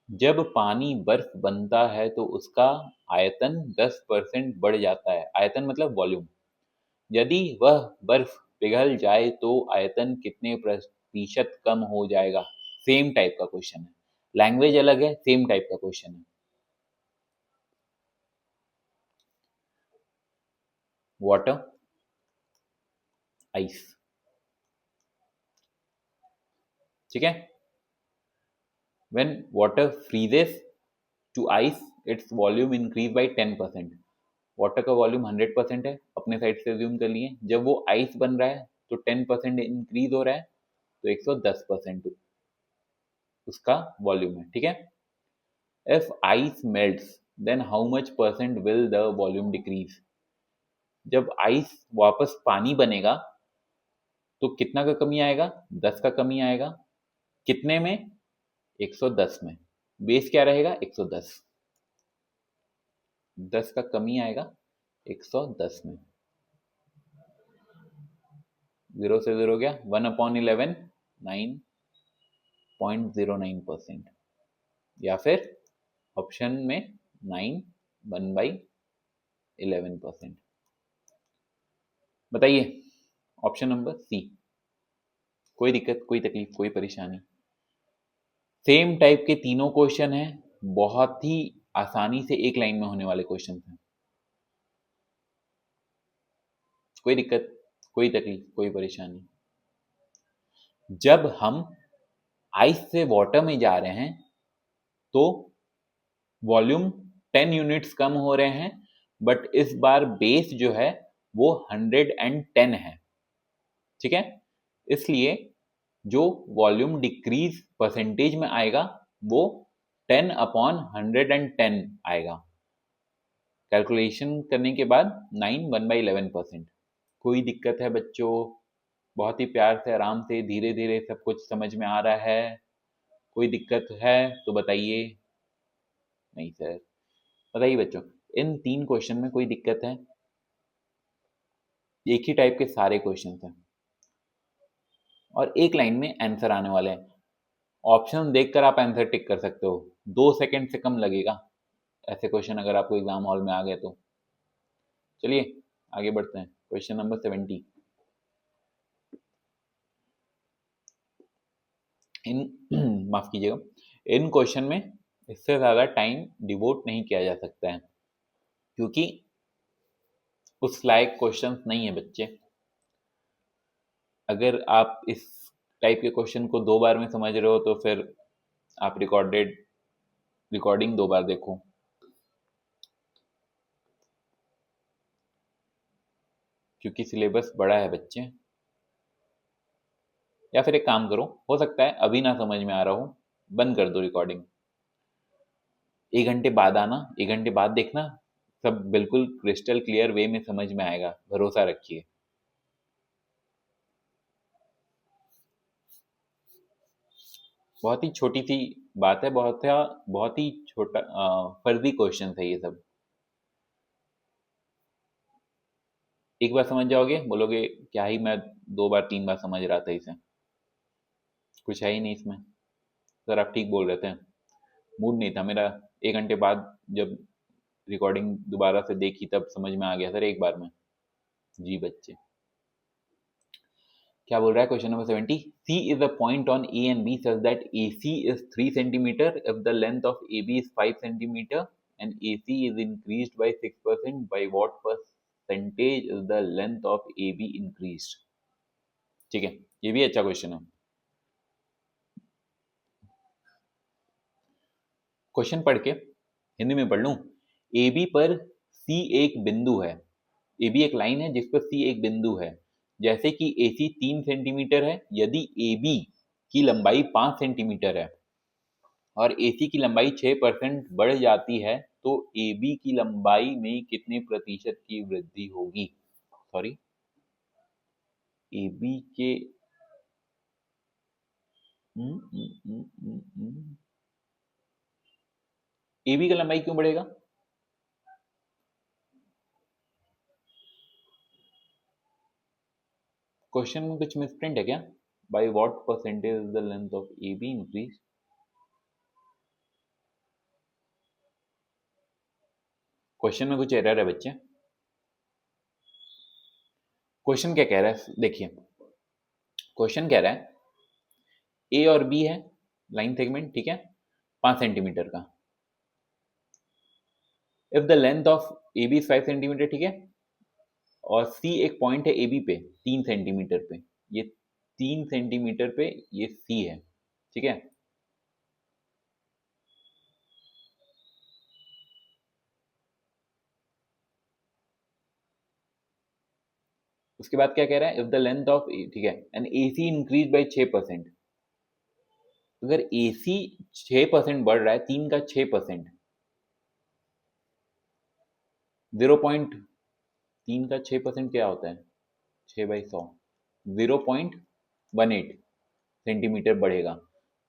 जब पानी बर्फ बनता है तो उसका आयतन 10% बढ़ जाता है। आयतन मतलब वॉल्यूम। यदि वह बर्फ पिघल जाए तो आयतन कितने प्रतिशत कम हो जाएगा? सेम टाइप का क्वेश्चन है, लैंग्वेज अलग है, सेम टाइप का क्वेश्चन है। वाटर, आइस, ठीक है। When water freezes to ice, its volume increase by 10%। Water का वॉल्यूम 100% है, अपने साइड से अज्यूम कर लिए। जब वो आइस बन रहा है तो 10% इंक्रीज हो रहा है, तो 110% उसका वॉल्यूम है, ठीक है। If ice melts then how much percent will the volume decrease? जब आइस वापस पानी बनेगा तो कितना का कमी आएगा? 10 का कमी आएगा। कितने में? 110 में। बेस क्या रहेगा? 110। 10 का कमी आएगा 110 में। 0 से 0 गया, 1/11, 9.09%, या फिर ऑप्शन में 9 1/11%। बताइए, ऑप्शन नंबर सी। कोई दिक्कत, कोई तकलीफ, कोई परेशानी? सेम टाइप के तीनों क्वेश्चन हैं, बहुत ही आसानी से एक लाइन में होने वाले क्वेश्चन हैं। कोई दिक्कत, कोई तकलीफ, कोई परेशानी? जब हम आइस से वाटर में जा रहे हैं तो वॉल्यूम 10 यूनिट्स कम हो रहे हैं, बट इस बार बेस जो है वो 110 है, ठीक है। इसलिए जो वॉल्यूम डिक्रीज परसेंटेज में आएगा वो 10/110 आएगा। कैलकुलेशन करने के बाद 9 1/11%। कोई दिक्कत है बच्चों? बहुत ही प्यार से, आराम से, धीरे धीरे सब कुछ समझ में आ रहा है? कोई दिक्कत है तो बताइए। नहीं सर। बताइए बच्चों, इन 3 क्वेश्चन में कोई दिक्कत है? एक ही टाइप के सारे क्वेश्चन हैं और एक लाइन में आंसर आने वाले हैं। ऑप्शन देखकर आप आंसर टिक कर सकते हो, 2 सेकंड से कम लगेगा ऐसे क्वेश्चन अगर आपको एग्जाम हॉल में आ गए तो। चलिए आगे बढ़ते हैं। Question number 70। इन माफ कीजिएगा, इन क्वेश्चन में इससे ज्यादा टाइम डिवोट नहीं किया जा सकता है क्योंकि उस लायक क्वेश्चन नहीं है बच्चे। अगर आप इस टाइप के क्वेश्चन को 2 बार में समझ रहे हो तो फिर आप रिकॉर्डिंग 2 बार देखो। क्योंकि सिलेबस बड़ा है बच्चे। या फिर एक काम करो, हो सकता है अभी ना समझ में आ रहा हो, बंद कर दो रिकॉर्डिंग, 1 घंटे बाद आना, 1 घंटे बाद देखना, सब बिल्कुल क्रिस्टल क्लियर वे में समझ में आएगा, भरोसा रखिए। बहुत ही छोटी सी बात है, बहुत ही छोटा फर्जी क्वेश्चन है ये सब। एक बार समझ जाओगे, बोलोगे क्या ही मैं 2 बार 3 बार समझ रहा था इसे, कुछ है ही नहीं इसमें। सर आप ठीक बोल रहे थे, मूड नहीं था मेरा। 1 घंटे बाद जब रिकॉर्डिंग दोबारा से देखी तब समझ में आ गया सर, एक बार में। जी बच्चे, क्या बोल रहा है question number 70? C is a point on A and B such that AC is 3 centimeter if the length of AB is 5 centimeter and AC is increased by 6%. By what percentage is the length of AB increased? ठीक है, ये भी अच्छा question है. Question पढ़ के हिंदी में पढ़ लूं. AB पर C एक बिंदु है. AB एक लाइन है जिस पर C एक बिंदु है. जैसे कि AC 3 सेंटीमीटर है, यदि AB की लंबाई 5 सेंटीमीटर है और AC की लंबाई 6% बढ़ जाती है तो AB की लंबाई में कितने प्रतिशत की वृद्धि होगी? सॉरी, AB के AB का लंबाई क्यों बढ़ेगा? क्वेश्चन में कुछ मिसप्रिंट है क्या? By what percentage the length of AB increase? Question में कुछ एरर है बच्चे. क्वेश्चन क्या कह रहा है देखिए. क्वेश्चन कह रहा है ए और बी है लाइन सेगमेंट, ठीक है, 5 सेंटीमीटर का. If the length of A B 5 centimetre, ठीक है, और सी एक पॉइंट है ए बी पे 3 सेंटीमीटर पे. ये 3 सेंटीमीटर पे ये सी है, ठीक है. उसके बाद क्या कह रहा है? इफ द लेंथ ऑफ, ठीक है, and A C increase by 6%. अगर ए सी 6% बढ़ रहा है, 3 का 6%, 0.3 का 6% क्या होता है? 6/100, 0.18 सेंटीमीटर बढ़ेगा.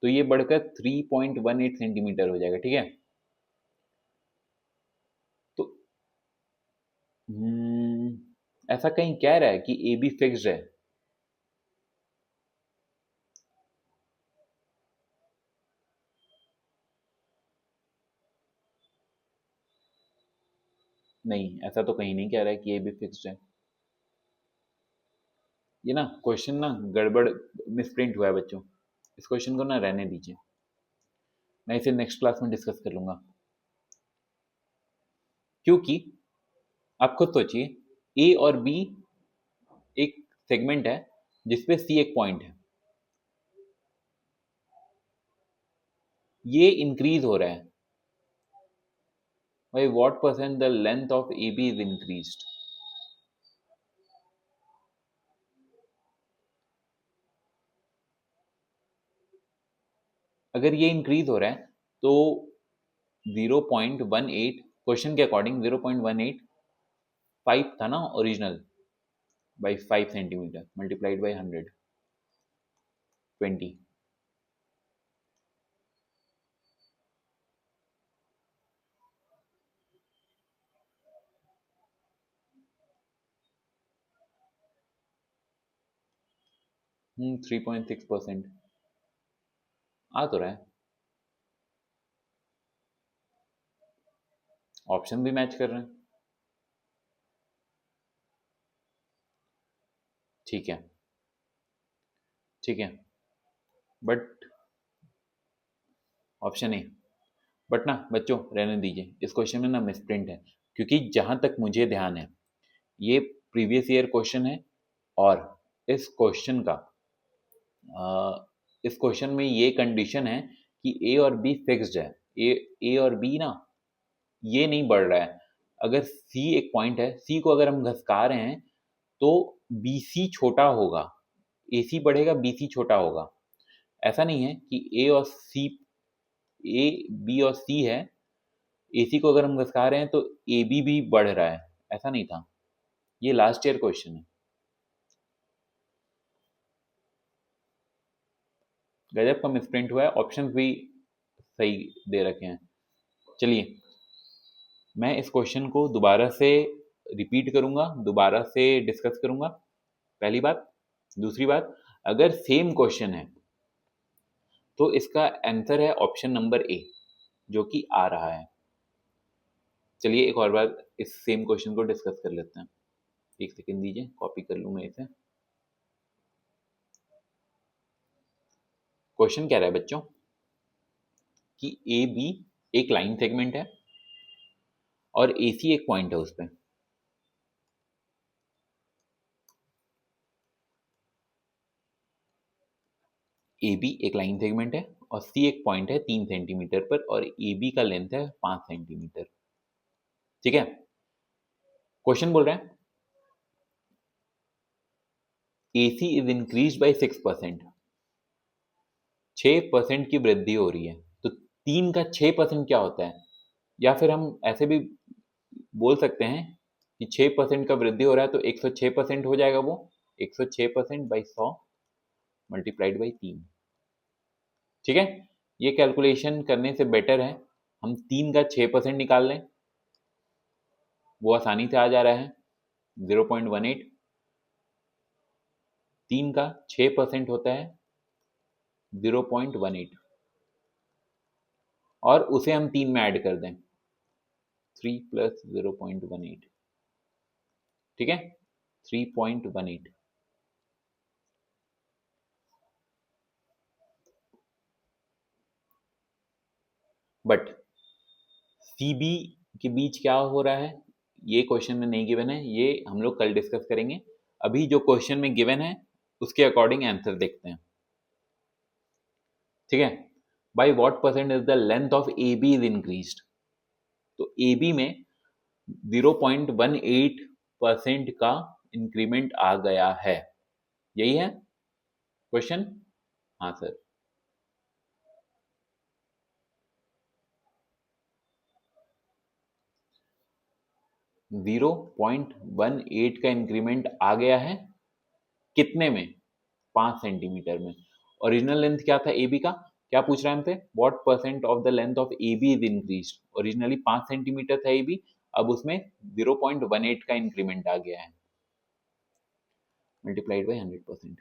तो ये बढ़कर 3.18 सेंटीमीटर हो जाएगा, ठीक है. तो ऐसा कहीं कह रहा है कि ए बी फिक्स्ड है? नहीं, ऐसा तो कहीं नहीं कह रहा है कि ए बी फिक्स्ड है. ये ना क्वेश्चन ना गड़बड़ मिसप्रिंट हुआ है बच्चों. इस क्वेश्चन को ना रहने दीजिए, मैं इसे नेक्स्ट क्लास में डिस्कस कर लूंगा. क्योंकि आप खुद सोचिए, ए और बी एक सेगमेंट है जिसपे सी एक पॉइंट है. ये इंक्रीज हो रहा है. by what percent the length of AB is increased? अगर ये इंक्रीज हो रहा है तो 0.18, क्वेश्चन के अकॉर्डिंग 0.185 था ना original, by 5 centimetre multiplied by 100, 20. हम्म, 3.6% आ तो रहा है. ऑप्शन भी मैच कर रहे हैं. ठीक है, ठीक है, बट ऑप्शन ए. बट ना बच्चों रहने दीजिए, इस क्वेश्चन में ना मिसप्रिंट है. क्योंकि जहां तक मुझे ध्यान है ये प्रीवियस ईयर क्वेश्चन है और इस क्वेश्चन का इस क्वेश्चन में ये कंडीशन है कि ए और बी फिक्स्ड है. ए और बी ना ये नहीं बढ़ रहा है. अगर सी एक पॉइंट है, सी को अगर हम घसका रहे हैं तो बी सी छोटा होगा, ए सी बढ़ेगा, बी सी छोटा होगा. ऐसा नहीं है कि ए और सी, ए बी और सी है, ए सी को अगर हम घसका रहे हैं तो ए बी भी बढ़ रहा है. ऐसा नहीं था. ये लास्ट ईयर क्वेश्चन है. गजब का मिसप्रिंट हुआ है. ऑप्शंस भी सही दे रखे हैं. चलिए मैं इस क्वेश्चन को दोबारा से रिपीट करूंगा, दोबारा से डिस्कस करूंगा. पहली बात. दूसरी बात, अगर सेम क्वेश्चन है तो इसका आंसर है ऑप्शन नंबर ए, जो कि आ रहा है. चलिए एक और बार इस सेम क्वेश्चन को डिस्कस कर लेते हैं. एक सेकंड दीजिए, कॉपी कर लूँ मैं इसे. क्वेश्चन कह रहा है बच्चों कि ए बी एक लाइन सेगमेंट है और ए सी एक पॉइंट है उस पर। ए बी एक लाइन सेगमेंट है और सी एक पॉइंट है 3 सेंटीमीटर पर और ए बी का लेंथ है 5 सेंटीमीटर। ठीक है, क्वेश्चन बोल रहा है ए सी इज इंक्रीज बाई 6%, 6% की वृद्धि हो रही है। तो 3 का 6% क्या होता है? या फिर हम ऐसे भी बोल सकते हैं कि 6% का वृद्धि हो रहा है तो 106% हो जाएगा वो, 106% बाई 100 मल्टीप्लाइड बाई 3। ठीक है, ये कैलकुलेशन करने से बेटर है हम 3 का 6% निकाल लें, वो आसानी से आ जा रहा है 0.18। 3 का 6% होता है 0.18 और उसे हम 3 में ऐड कर दें 3 प्लस 0.18। ठीक है, 3.18। बट सी बी के बीच क्या हो रहा है ये क्वेश्चन में नहीं गिवन है, ये हम लोग कल डिस्कस करेंगे। अभी जो क्वेश्चन में गिवन है उसके अकॉर्डिंग आंसर देखते हैं। ठीक है, by what percent is the length of A B is increased. तो ए बी में 0.18% का इंक्रीमेंट आ गया है, यही है क्वेश्चन। हाँ sir, zero point one eight का इंक्रीमेंट आ गया है कितने में? 5 सेंटीमीटर में। ओरिजिनल लेंथ क्या था ए बी का? क्या पूछ रहा है हमसे? What percent of the length of A B is increase. Originally 5 centimetre था ए बी, अब उसमें 0.18 का इंक्रीमेंट आ गया है मल्टीप्लाइड बाई 100%।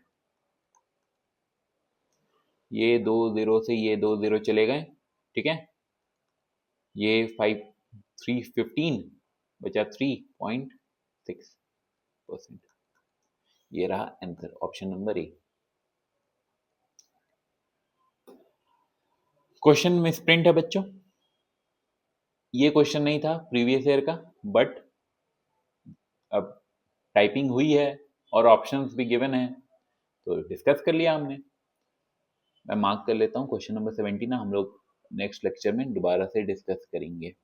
ये 2 0 से ये 2 0 चले गए। ठीक है, ये 315 बचा 3.6%। ये रहा answer, option number A. Question misprint है बच्चों, ये क्वेश्चन नहीं था प्रीवियस ईयर का, बट अब टाइपिंग हुई है और ऑप्शंस भी गिवन है तो डिस्कस कर लिया हमने। मैं मार्क कर लेता हूँ क्वेश्चन नंबर 70 ना, हम लोग नेक्स्ट लेक्चर में दोबारा से डिस्कस करेंगे।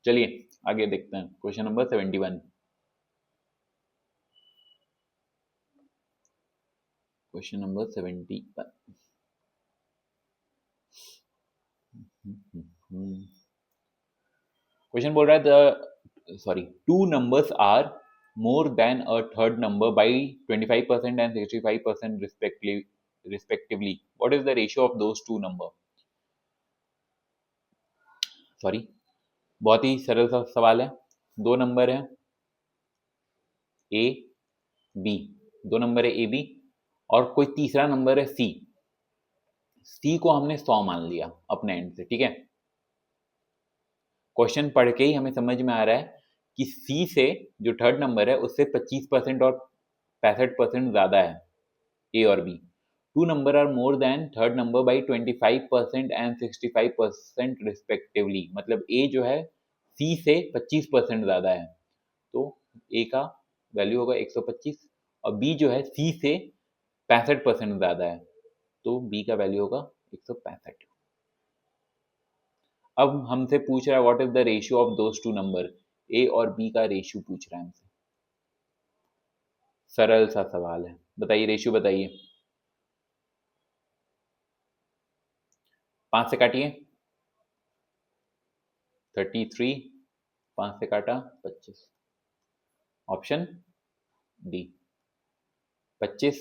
चलिए आगे देखते हैं question number 71। Question number 71 question बोल रहा है two numbers are more than a third number by 25% and 65% respectively. What is the ratio of those two number? Sorry, बहुत ही सरल सा सवाल है। दो नंबर है ए बी, दो नंबर है ए बी और कोई तीसरा नंबर है सी। सी को हमने 100 मान लिया अपने एंड से। ठीक है, क्वेश्चन पढ़ के ही हमें समझ में आ रहा है कि सी से जो थर्ड नंबर है उससे 25% और 65% ज्यादा है ए और B. Two number are more than third number by 25% and 65% respectively. मतलब ए जो है सी से 25% ज्यादा है तो ए का वैल्यू होगा 125 और बी जो है सी से 65% ज्यादा है तो बी का वैल्यू होगा 165। अब हमसे पूछ रहा है what is the ratio of those two number. A और बी का रेशियो पूछ रहा है हमसे। सरल सा सवाल है, बताइए रेशियो बताइए। 5 से काटिए 33, 5 से काटा 25, ऑप्शन डी 25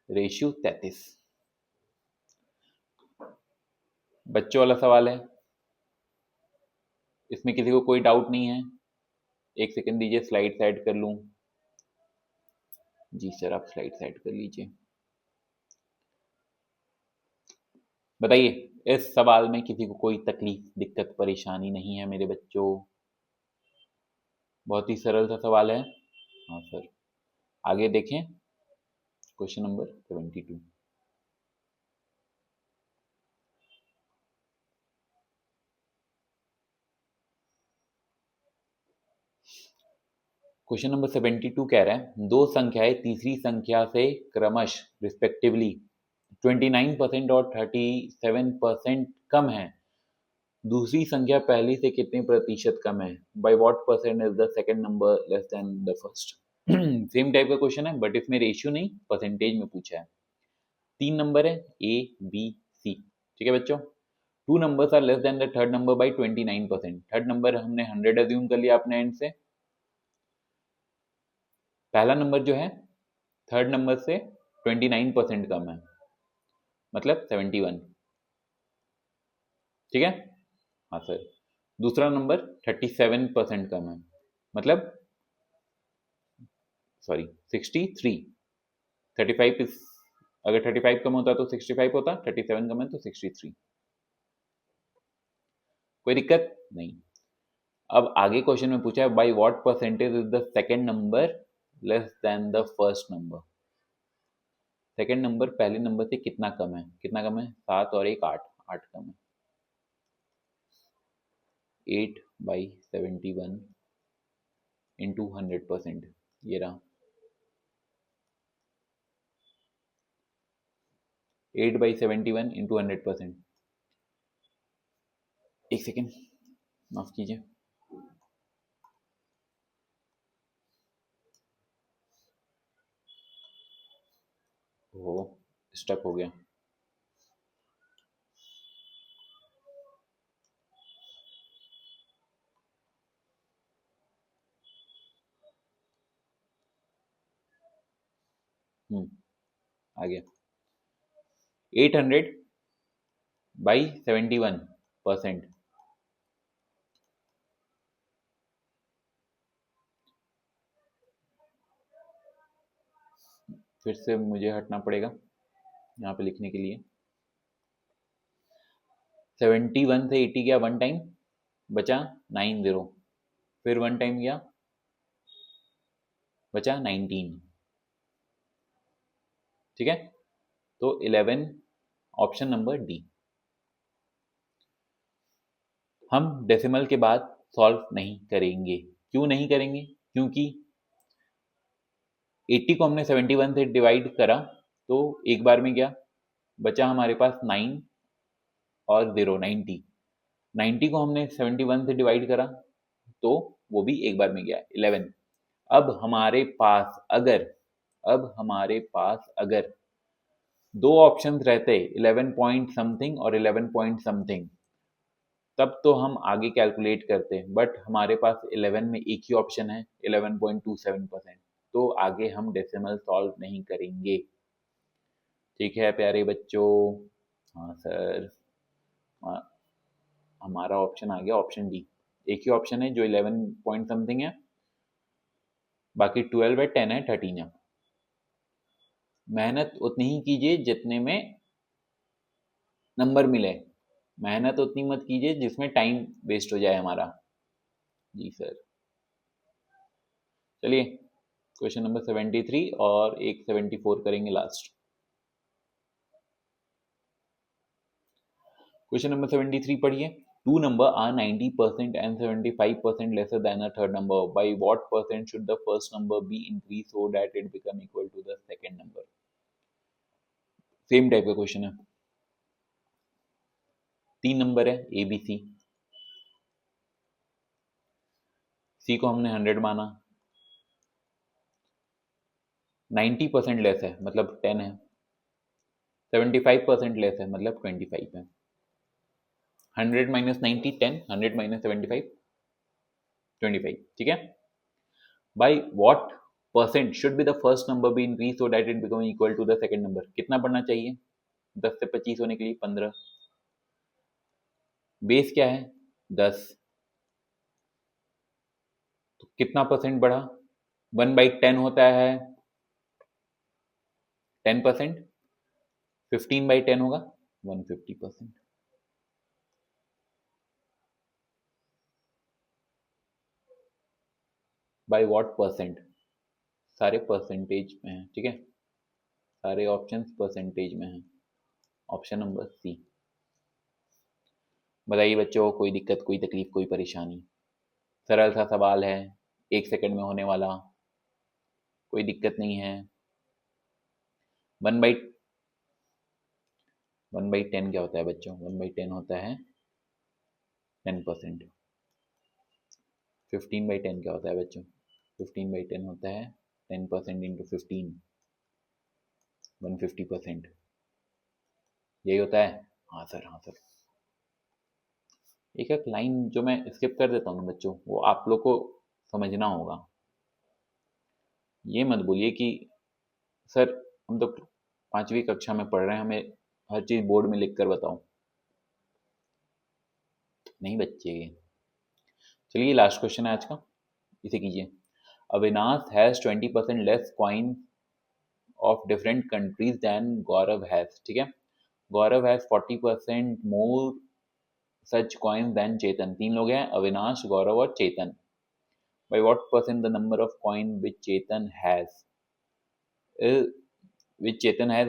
रेशियो 33। बच्चों वाला सवाल है, इसमें किसी को कोई डाउट नहीं है? एक सेकंड दीजिए, स्लाइड साइड कर लूं। जी सर, आप स्लाइड साइड कर लीजिए। बताइए, इस सवाल में किसी को कोई तकलीफ दिक्कत परेशानी नहीं है मेरे बच्चों? बहुत ही सरल सा सवाल है। हाँ सर, आगे देखें। Question number 72। क्वेश्चन नंबर 72 कह रहा है दो संख्याएं तीसरी संख्या से क्रमश रिस्पेक्टिवली 29% और 37% कम है, दूसरी संख्या पहली से कितने प्रतिशत कम है, by what percent is the second number less than the first. Same type का क्वेश्चन है बट इसमें रेशियो नहीं परसेंटेज में पूछा है। 3 नंबर है ए बी सी, ठीक है बच्चों। 2 numbers are less than the third number by 29%। Third number हमने 100 अज्यूम कर लिया अपने एंड से। पहला नंबर जो है थर्ड नंबर से 29% कम है, मतलब 71, ठीक है। हाँ सर। दूसरा नंबर 37% कम है, मतलब सॉरी 63। 35 इज, अगर 35 कम होता तो 65 होता, 37 कम है तो 63। कोई दिक्कत नहीं। अब आगे क्वेश्चन में पूछा है by what percentage is the second number less than the first number. Second number पहले नंबर से कितना कम है, कितना कम है, 7 और 1 8, 8 कम है। 8/71 इंटू 100%, ये रहा 8/71 इंटू 100%। एक सेकेंड माफ कीजिए। वो स्टक हो गया। आ गया। 800/71%। फिर से मुझे हटना पड़ेगा यहाँ पे लिखने के लिए। 71 से 80 गया 1 टाइम, बचा 90, फिर 1 टाइम गया बचा 19, ठीक है। तो 11 ऑप्शन नंबर डी। हम डेसिमल के बाद सॉल्व नहीं करेंगे। क्यों नहीं करेंगे, क्योंकि 80 को हमने 71 से डिवाइड करा तो एक बार में गया, बचा हमारे पास 9 और 0 90। 90 को हमने 71 से डिवाइड करा तो वो भी एक बार में गया 11। अब हमारे पास अगर दो ऑप्शंस रहते 11 पॉइंट समथिंग और 11 पॉइंट समथिंग, तब तो हम आगे कैलकुलेट करते, बट हमारे पास 11 में एक ही ऑप्शन है 11.27%, तो आगे हम डेसिमल सॉल्व नहीं करेंगे। ठीक है प्यारे बच्चों। हाँ सर। हाँ, हमारा ऑप्शन आ गया ऑप्शन डी। एक ही ऑप्शन है जो 11 पॉइंट समथिंग है, बाकी 12 है 10 है 13 है। मेहनत उतनी ही कीजिए जितने में नंबर मिले, मेहनत उतनी मत कीजिए जिसमें टाइम वेस्ट हो जाए हमारा। जी सर। चलिए क्वेश्चन नंबर 73 और एक 74 करेंगे लास्ट। क्वेश्चन नंबर 73 पढ़िए। Two number are 90% and 75% lesser than a third number. By what percent should the first number be increased so that it become equal to the second number? Same type का question है। 3 number है A B C. सी को हमने 100 माना, 90% less है मतलब 10 है, 75% less है मतलब 25 है। 100 माइनस 90 10, 100 माइनस 75 25, ठीक है। By what percent should be the first number be increase so that it become equal to the second number. कितना बढ़ना चाहिए 10 से 25 होने के लिए 15। बेस क्या है 10, तो कितना परसेंट बढ़ा, 1/10 होता है 10%, 15/10 होगा 150%। बाई वॉट परसेंट, सारे परसेंटेज में है, ठीक है। सारे ऑप्शंस परसेंटेज में हैं। Option number C. बताइए बच्चों, कोई दिक्कत, कोई तकलीफ, कोई परेशानी? सरल सा सवाल है, 1 सेकंड में होने वाला, कोई दिक्कत नहीं है। 1/10 क्या होता है बच्चों? 1/10 होता है 10%। 15/10 क्या होता है बच्चों? 15/10 होता है 10% इंटू 15, 150%। यही होता है। हाँ सर, हाँ सर। एक एक लाइन जो मैं स्किप कर देता हूँ बच्चों, वो आप लोग को समझना होगा। ये मत बोलिए कि सर हम तो 5वीं कक्षा में पढ़ रहे हैं, हमें हर चीज बोर्ड में लिख कर बताओ। नहीं बच्चे। चलिए लास्ट क्वेश्चन है आज का, इसे कीजिए। Avinash has 20% less coin of different countries than Gaurav has. ठीक है, Gaurav has 40% more such coin than Chetan. 3 लोग हैं, अविनाश, गौरव और Chetan. By what percent the number of coin which Chetan has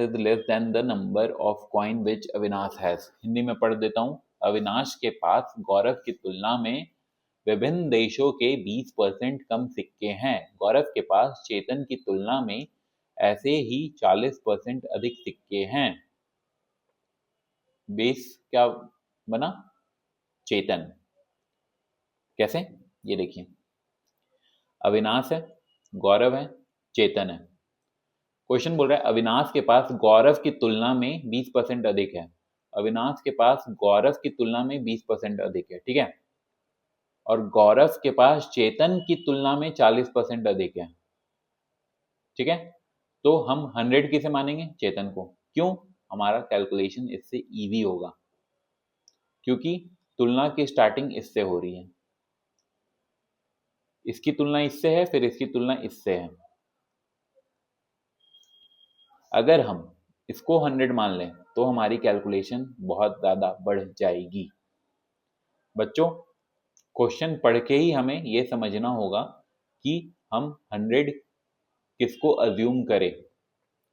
is less than the number of coin which Avinash has। Hindi में पढ़ देता हूँ। अविनाश के पास गौरव की तुलना में विभिन्न देशों के 20% कम सिक्के हैं। गौरव के पास चेतन की तुलना में ऐसे ही 40% अधिक सिक्के हैं। बेस क्या बना? चेतन। कैसे? ये देखिए, अविनाश है, गौरव है, चेतन है। क्वेश्चन बोल रहा है अविनाश के पास गौरव की तुलना में 20% अधिक है। अविनाश के पास गौरव की तुलना में 20% अधिक है, ठीक है। और गौरव के पास चेतन की तुलना में 40% अधिक है, ठीक है। तो हम 100 किसे मानेंगे? चेतन को। क्यों? हमारा कैलकुलेशन इससे इजी होगा, क्योंकि तुलना की स्टार्टिंग इससे हो रही है। इसकी तुलना इससे है, फिर इसकी तुलना इससे है। अगर हम इसको 100 मान लें तो हमारी कैलकुलेशन बहुत ज़्यादा बढ़ जाएगी। बच्चों, क्वेश्चन पढ़ के ही हमें ये समझना होगा कि हम 100 किसको अज्यूम करें।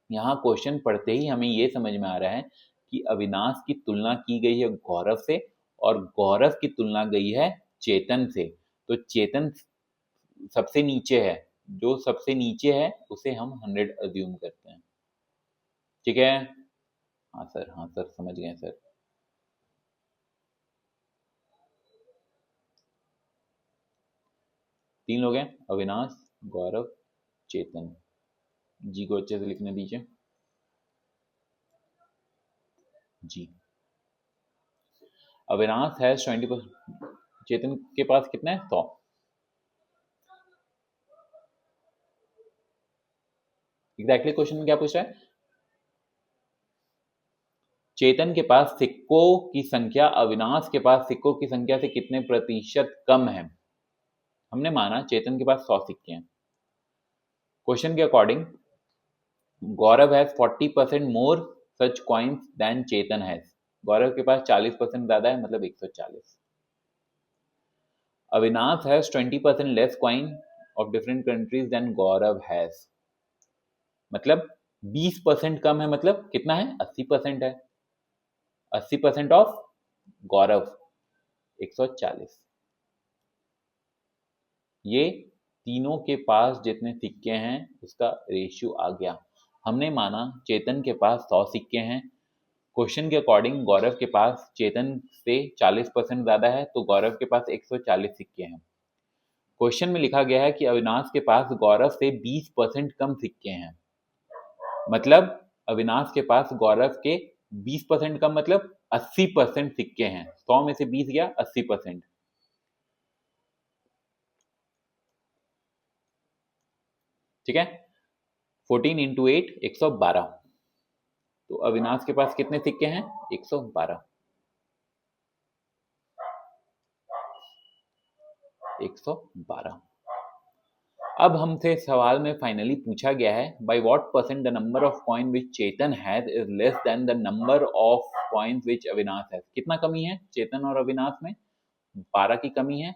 यहाँ क्वेश्चन पढ़ते ही हमें ये समझ में आ रहा है कि अविनाश की तुलना की गई है गौरव से और गौरव की तुलना गई है चेतन से। तो चेतन सबसे नीचे है, जो सबसे नीचे है उसे हम 100 अज्यूम करते हैं, ठीक है। हाँ सर, हाँ सर, समझ गए सर। तीन लोग हैं, अविनाश, गौरव, चेतन। जी को अच्छे से लिखने दीजिए। जी, अविनाश है 20%, चेतन के पास कितना है? 100। एग्जैक्टली क्वेश्चन में क्या पूछ रहा है? चेतन के पास सिक्कों की संख्या अविनाश के पास सिक्कों की संख्या से कितने प्रतिशत कम है। हमने माना चेतन के पास 100 सिक्के हैं। क्वेश्चन के according Gaurav has 40% more such coins than Chetan has. Gaurav के पास 40% ज्यादा है, मतलब 140। Avinash has 20% less coin of different countries than Gaurav has. मतलब 20% कम है, मतलब कितना है? 80% है। 80% ऑफ गौरव 140। ये तीनों के पास जितने सिक्के हैं उसका रेशियो आ गया। हमने माना चेतन के पास 100 सिक्के हैं। क्वेश्चन के अकॉर्डिंग गौरव के पास चेतन से 40% ज्यादा है, तो गौरव के पास 140 सिक्के हैं। क्वेश्चन में लिखा गया है कि अविनाश के पास गौरव से 20% कम सिक्के हैं। मतलब अविनाश के पास गौरव के 20% कम, मतलब 80% सिक्के हैं। 100 में से 20 गया, 80%। ठीक है, 14 इंटू 8 112। तो अविनाश के पास कितने सिक्के हैं? 112। 112। अब हमसे सवाल में फाइनली पूछा गया है by what percent the number of coin which Chetan has is less than the number of coins which Avinash has. कितना कमी है चेतन और अविनाश में? 12 की कमी है।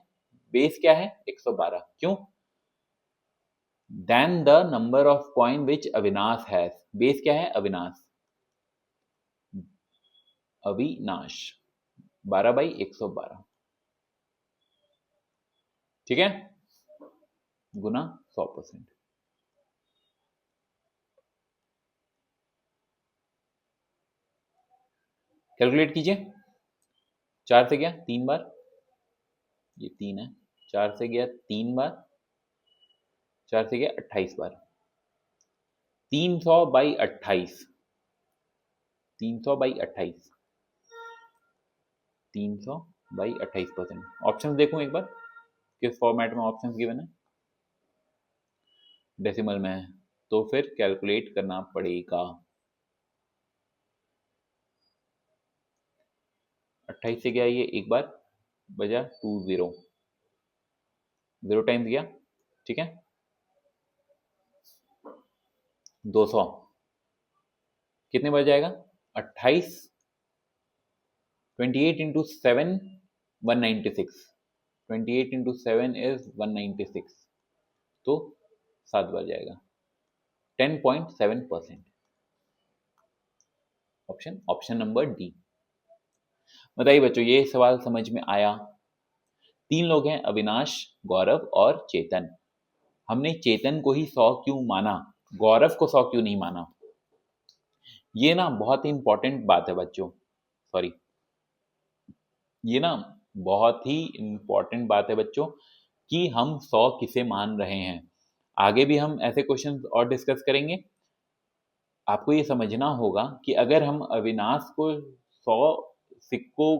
बेस क्या है? 112। क्यों? Then the number of coin which Avinash has. Base क्या है? अविनाश, अविनाश 12/112, ठीक है, गुना 100%। कैलकुलेट कीजिए। 4 से गया 3 बार, ये 3 है, 4 से गया 3 बार, 4 से गया 28 बार, 300/28, 300/28, 300/28%। ऑप्शन देखूं एक बार, किस फॉर्मेट में ऑप्शंस गिवन है? डेसिमल में है, तो फिर कैलकुलेट करना पड़ेगा। 28 से गया ये एक बार, बजा 20, 0 टाइम्स गया, ठीक है, 200 कितने बार जाएगा? 28, 28 इंटू 7 196, 28 इंटू 7 इज 196, तो 7 बार जाएगा, 10.7%। Option number D. बताइए बच्चों, ये सवाल समझ में आया? 3 लोग हैं, अविनाश, गौरव और चेतन। हमने चेतन को ही 100 क्यों माना, गौरव को 100 क्यों नहीं माना? ये ना बहुत ही इंपॉर्टेंट बात है बच्चों, सॉरी, ये ना बहुत ही इंपॉर्टेंट बात है बच्चों कि हम 100 किसे मान रहे हैं। आगे भी हम ऐसे क्वेश्चंस और डिस्कस करेंगे। आपको ये समझना होगा कि अगर हम अविनाश को 100 सिक्कों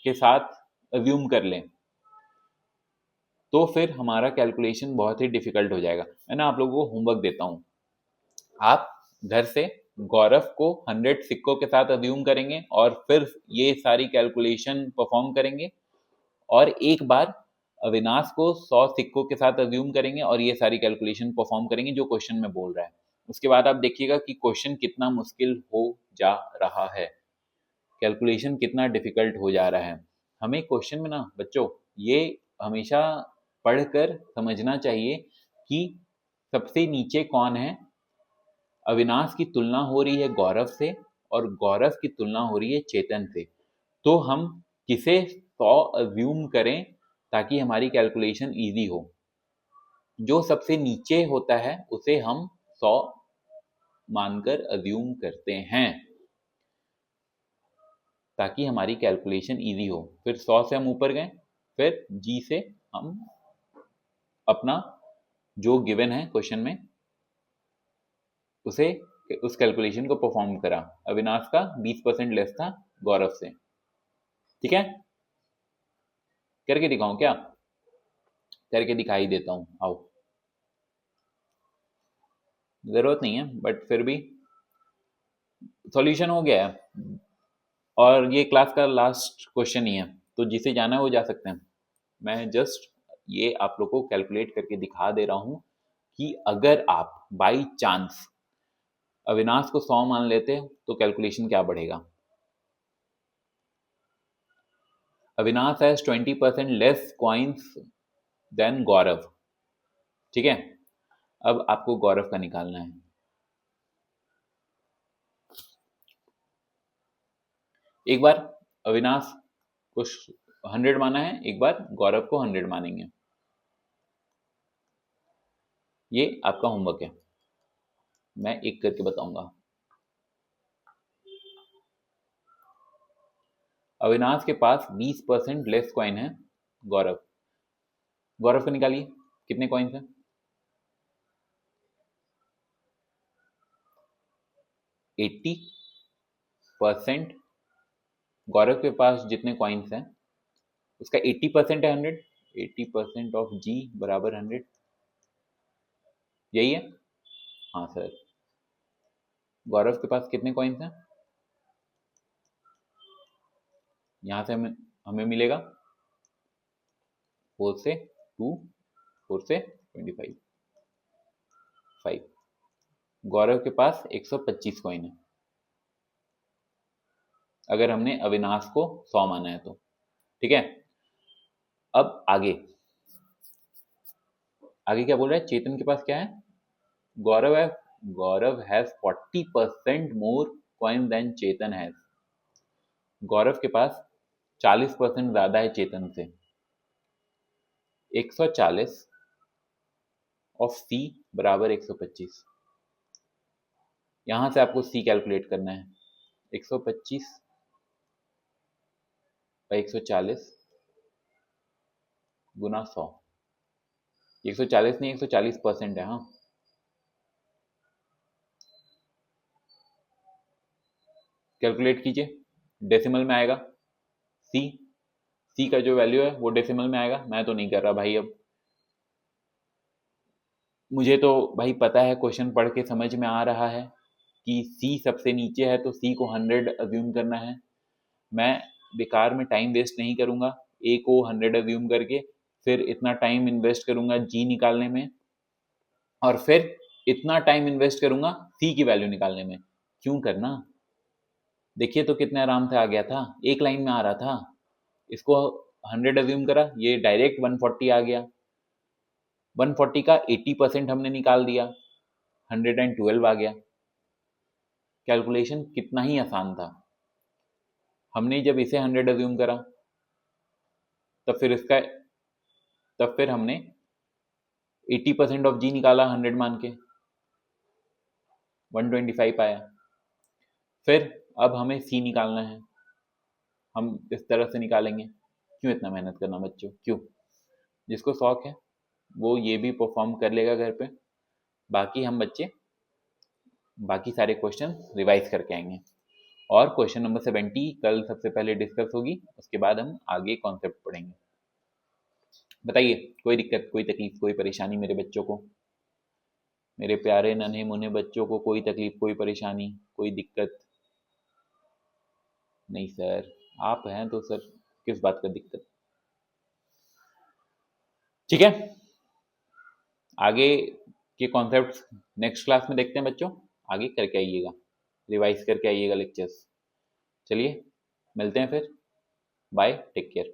के साथ अज्यूम कर लें तो फिर हमारा कैलकुलेशन बहुत ही डिफिकल्ट हो जाएगा। मैं ना आप लोगों को होमवर्क देता हूँ, आप घर से गौरव को 100 सिक्कों के साथ अज्यूम करेंगे और फिर ये सारी कैलकुलेशन परफॉर्म करेंगे, और एक बार अविनाश को 100 सिक्कों के साथ अज्यूम करेंगे और ये सारी कैलकुलेशन परफॉर्म करेंगे जो क्वेश्चन में बोल रहा है। उसके बाद आप देखिएगा कि क्वेश्चन कितना मुश्किल हो जा रहा है, कैलकुलेशन कितना डिफिकल्ट हो जा रहा है। हमें क्वेश्चन में ना बच्चों ये हमेशा पढ़कर समझना चाहिए कि सबसे नीचे कौन है। अविनाश की तुलना हो रही है गौरव से और गौरव की तुलना हो रही है चेतन से, तो हम किसे 100 अज्यूम करें ताकि हमारी कैलकुलेशन इजी हो। जो सबसे नीचे होता है उसे हम 100 मानकर अज्यूम करते हैं ताकि हमारी कैलकुलेशन इजी हो। फिर 100 से हम ऊपर गए, फिर जी से हम अपना जो गिवन है क्वेश्चन में उसे उस कैलकुलेशन को परफॉर्म करा। अविनाश का 20% लेस था गौरव से, ठीक है। करके दिखाऊं क्या? करके दिखाई देता हूं, आओ। जरूरत नहीं है बट फिर भी सॉल्यूशन हो गया है और ये क्लास का लास्ट क्वेश्चन ही है, तो जिसे जाना है वो जा सकते हैं। मैं जस्ट ये आप लोग को कैलकुलेट करके दिखा दे रहा हूं कि अगर आप बाई चांस अविनाश को 100 मान लेते तो कैलकुलेशन क्या बढ़ेगा। Avinash has 20% less coins than Gaurav, ठीक है। अब आपको गौरव का निकालना है। एक बार अविनाश को 100 माना है, एक बार गौरव को 100 मानेंगे। ये आपका होमवर्क है, मैं एक करके बताऊंगा। अविनाश के पास 20% लेस कॉइन है गौरव। गौरव को निकालिए, कितने कॉइन्स हैं? 80%। गौरव के पास जितने कॉइन्स हैं उसका 80% है 100। 80% ऑफ जी बराबर 100, यही है। हाँ सर, गौरव के पास कितने कॉइन्स हैं? यहां से हमें मिलेगा 4 से 2, 4 से 25, 5। गौरव के पास 125 कॉइन है अगर हमने अविनाश को 100 माना है तो, ठीक है। अब आगे आगे क्या बोल रहा है? चेतन के पास क्या है? Gaurav has 40% more coin than Chetan has. Gaurav के पास 40% ज्यादा है चेतन से। 140 ऑफ सी बराबर 125। यहां से आपको सी कैलकुलेट करना है। 125 by 140 गुना 100। 140 नहीं, 140% है। हाँ, कैलकुलेट कीजिए, डेसिमल में आएगा। सी का जो वैल्यू है वो डेसिमल में आएगा। मैं तो नहीं कर रहा भाई, अब मुझे तो भाई पता है, क्वेश्चन पढ़ के समझ में आ रहा है कि सी सबसे नीचे है तो सी को 100 अज्यूम करना है। मैं बेकार में टाइम वेस्ट नहीं करूंगा। ए को 100 अज्यूम करके फिर इतना टाइम इन्वेस्ट करूंगा जी निकालने में, और फिर इतना टाइम इन्वेस्ट करूंगा सी की वैल्यू निकालने में। क्यों करना? देखिए तो कितने आराम से आ गया था, एक लाइन में आ रहा था। इसको 100 अज्यूम करा, ये डायरेक्ट 140 आ गया। 140 का 80% हमने निकाल दिया, 112 आ गया। कैलकुलेशन कितना ही आसान था। हमने जब इसे 100 अज्यूम करा तब फिर हमने 80% ऑफ जी निकाला 100 मान के, 125 आया। फिर अब हमें सी निकालना है, हम इस तरह से निकालेंगे। क्यों इतना मेहनत करना बच्चों, क्यों? जिसको शौक है वो ये भी परफॉर्म कर लेगा घर पे। बाकी हम बच्चे बाकी सारे क्वेश्चन रिवाइज करके आएंगे, और क्वेश्चन नंबर 70 कल सबसे पहले डिस्कस होगी, उसके बाद हम आगे कॉन्सेप्ट पढ़ेंगे। बताइए, कोई दिक्कत, कोई तकलीफ, कोई परेशानी मेरे बच्चों को, मेरे प्यारे नन्हे मुन्ने बच्चों को? कोई तकलीफ, कोई परेशानी, कोई दिक्कत? नहीं सर, आप हैं तो सर किस बात का दिक्कत? ठीक है, आगे के कॉन्सेप्ट्स नेक्स्ट क्लास में देखते हैं बच्चों। आगे करके आइएगा, रिवाइज करके आइएगा लेक्चर्स। चलिए मिलते हैं फिर, बाय, टेक केयर।